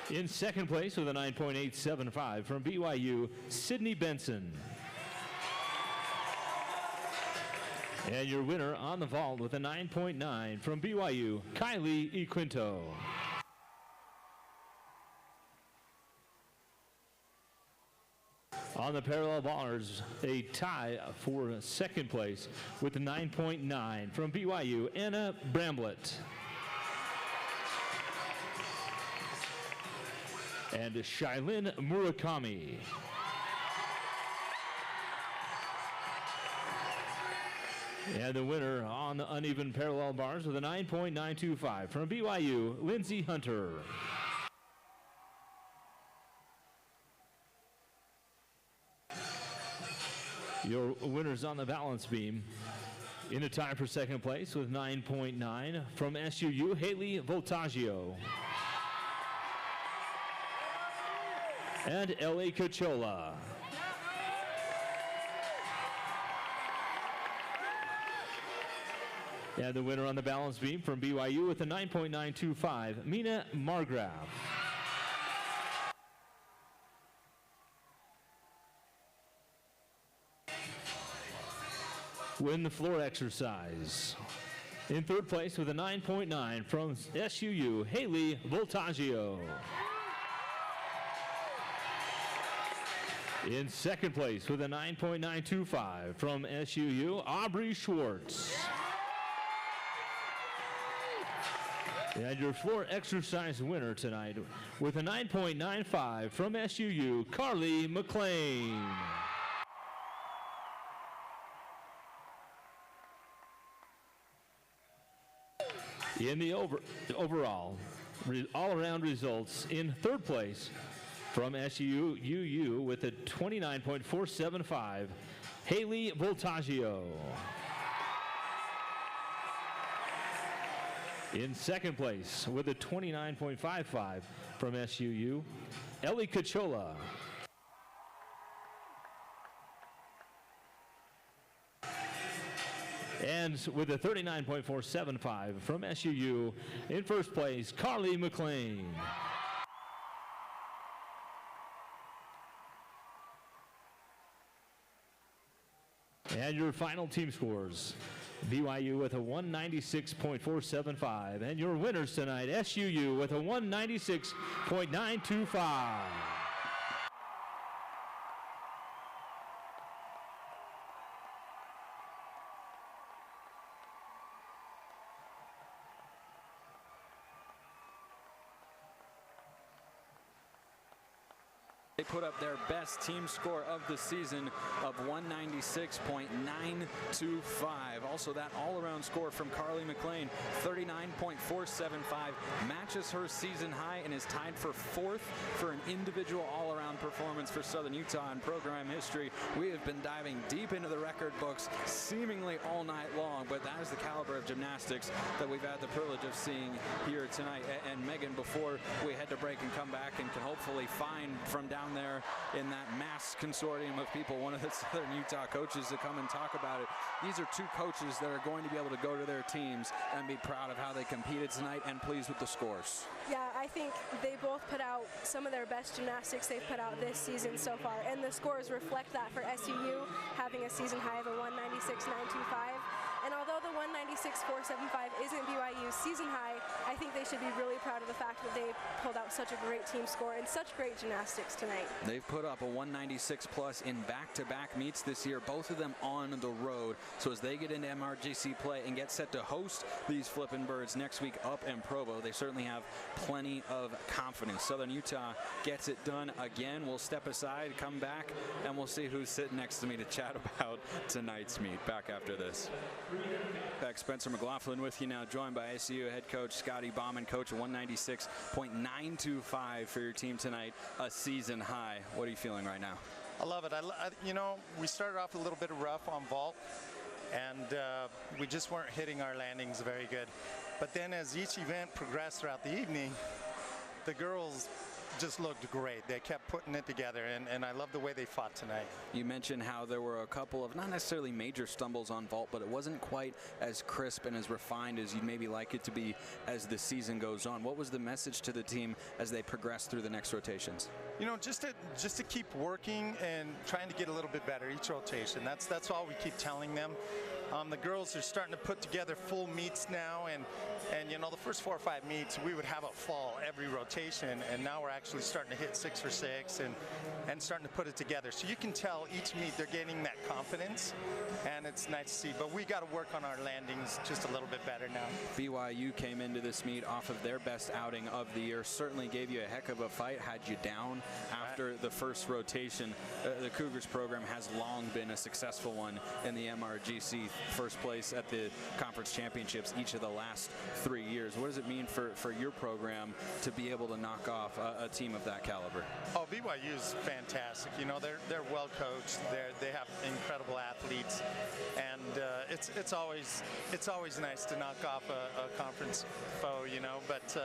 In second place with a 9.875 from BYU, Sydney Benson. And your winner on the vault with a 9.9 from BYU, Kylie Equinto. On the parallel bars, a tie for second place with a 9.9 from BYU, Anna Bramblett. And Shailin Murakami. And the winner on the uneven parallel bars with a 9.925 from BYU, Lindsay Hunter. Your winners on the balance beam. In a tie for second place with 9.9 from SUU, Haley Voltaggio. And Ellie Cachola. And the winner on the balance beam from BYU with a 9.925, Mina Margraf. Win the floor exercise. In third place with a 9.9 from SUU, Haley Voltaggio. In second place with a 9.925 from SUU, Aubrey Schwartz. And your floor exercise winner tonight with a 9.95 from SUU, Carly McLean. In the overall all-around results, in third place from SUU with a 29.475, Haley Voltaggio. In second place with a 29.55 from SUU, Ellie Cachola. And with a 39.475 from SUU, in first place, Carly McLean. And your final team scores. BYU with a 196.475. And your winners tonight, SUU with a 196.925. They put up their best team score of the season of 196.925. Also, that all-around score from Carly McLean, 39.475, matches her season high and is tied for fourth for an individual all-around performance for Southern Utah in program history. We have been diving deep into the record books seemingly all night long, but that is the caliber of gymnastics that we've had the privilege of seeing here tonight. And Megan, before we head to break and come back and can hopefully find from down there in that mass consortium of people one of the Southern Utah coaches to come and talk about it. These are two coaches that are going to be able to go to their teams and be proud of how they competed tonight and pleased with the scores. Yeah, I think they both put out some of their best gymnastics they've put out this season so far, and the scores reflect that for SUU, having a season high of a 196.925. And although the 196.475 isn't BYU's season high, I think they should be really proud of the fact that they pulled out such a great team score and such great gymnastics tonight. They've put up a 196 plus in back-to-back meets this year, both of them on the road. So as they get into MRGC play and get set to host these Flippin' Birds next week up in Provo, they certainly have plenty of confidence. Southern Utah gets it done again. We'll step aside, come back, and we'll see who's sitting next to me to chat about tonight's meet. Back after this. Back, Spencer McLaughlin with you now, joined by SUU head coach Scotty Bauman. Coach, 196.925 for your team tonight, a season high. What are you feeling right now? I love it. You know, we started off a little bit rough on vault, and we just weren't hitting our landings very good. But then as each event progressed throughout the evening, the girls just looked great. They kept putting it together, and I love the way they fought tonight. You mentioned how there were a couple of not necessarily major stumbles on vault, but it wasn't quite as crisp and as refined as you'd maybe like it to be as the season goes on. What was the message to the team as they progressed through the next rotations? You know, just to keep working and trying to get a little bit better each rotation. That's all we keep telling them. The girls are starting to put together full meets now, and you know, the first 4 or 5 meets we would have a fall every rotation, and now we're actually starting to hit 6 for 6 and starting to put it together. So you can tell each meet they're gaining that confidence, and it's nice to see. But we got to work on our landings just a little bit better now. BYU came into this meet off of their best outing of the year, certainly gave you a heck of a fight, had you down after the first rotation. The Cougars program has long been a successful one in the MRGC, first place at the conference championships each of the last 3 years. What does it mean for your program to be able to knock off a team of that caliber? Oh, BYU is fantastic. You know, they're well coached. They have incredible athletes, and it's always nice to knock off a conference foe. You know, but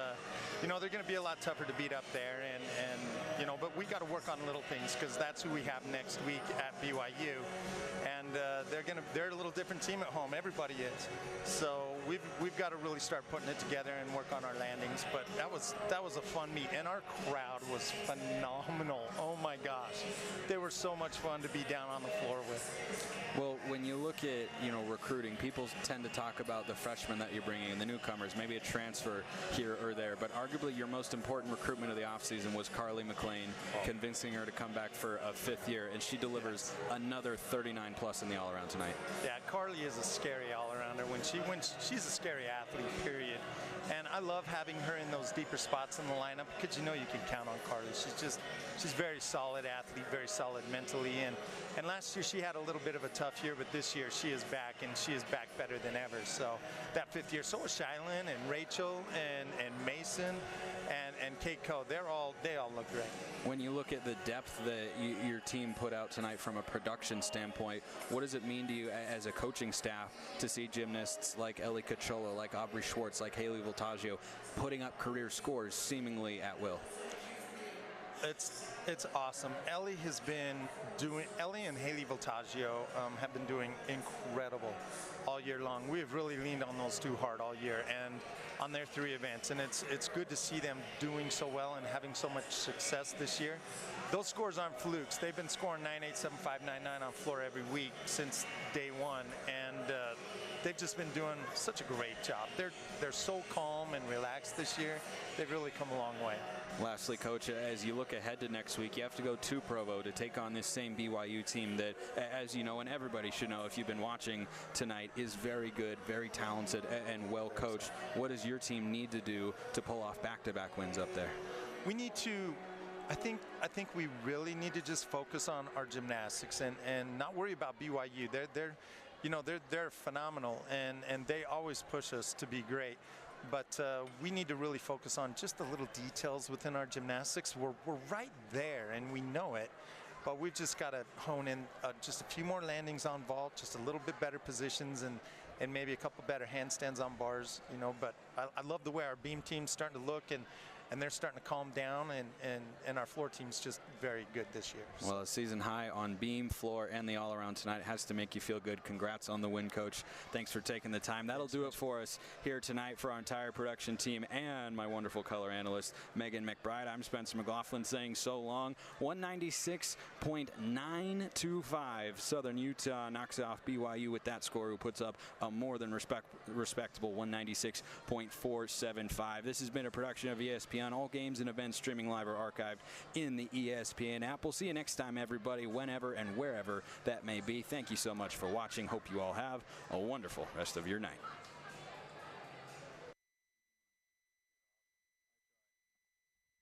you know, they're going to be a lot tougher to beat up there, and you know, but we got to work on little things, because that's who we have next week at BYU, and they're a little different team at home. Everybody is. So we've got to really start putting it together and work on our landings. But that was a fun meet, and our crowd was phenomenal. Oh my gosh, they were so much fun to be down on the floor with. Well, when you look at, you know, recruiting, people tend to talk about the freshmen that you're bringing in, the newcomers, maybe a transfer here or there, but arguably your most important recruitment of the offseason was Carly McLean, convincing her to come back for a 5th year, and she delivers another 39 plus in the all-around tonight. Yeah, Carly is a scary all-arounder. She's a scary athlete, period. And I love having her in those deeper spots in the lineup, because you know you can count on Carly. She's very solid athlete, very solid mentally. And last year she had a little bit of a tough year, but this year she is back, and she is back better than ever. So that 5th year. So is Shylin and Rachel and Mason and Kate Coe. They all look great. When you look at the depth that your team put out tonight from a production standpoint, what does it mean to you as a coaching staff to see gymnasts like Ellie Cachola, like Aubrey Schwartz, like Haley Voltaggio putting up career scores seemingly at will? It's awesome. Ellie and Haley Voltaggio have been doing incredible all year long. We have really leaned on those two hard all year and on their 3 events, and it's good to see them doing so well and having so much success this year. Those scores aren't flukes. They've been scoring 9.8, 7.5, 9.9 on floor every week since day one, and they've just been doing such a great job. They're so calm and relaxed this year. They've really come a long way. Lastly, Coach, as you look ahead to next week, you have to go to Provo to take on this same BYU team that, as you know, and everybody should know if you've been watching tonight, is very good, very talented, and well coached. What does your team need to do to pull off back-to-back wins up there? We need to. I think we really need to just focus on our gymnastics and not worry about BYU. They're phenomenal, and they always push us to be great. But we need to really focus on just the little details within our gymnastics. We're right there, and we know it. But we've just got to hone in just a few more landings on vault, just a little bit better positions, and maybe a couple better handstands on bars. But I love the way our beam team's starting to look, and they're starting to calm down, and our floor team's just very good this year. So. Well, a season high on beam, floor, and the all-around tonight has to make you feel good. Congrats on the win, Coach. Thanks for taking the time. That'll do it for us here tonight for our entire production team and my wonderful color analyst, Megan McBride. I'm Spencer McLaughlin saying so long. 196.925. Southern Utah knocks off BYU with that score, who puts up a more than respectable 196.475. This has been a production of ESPN. All games and events streaming live or archived in the ESPN app. We'll see you next time, everybody, whenever and wherever that may be. Thank you so much for watching. Hope you all have a wonderful rest of your night.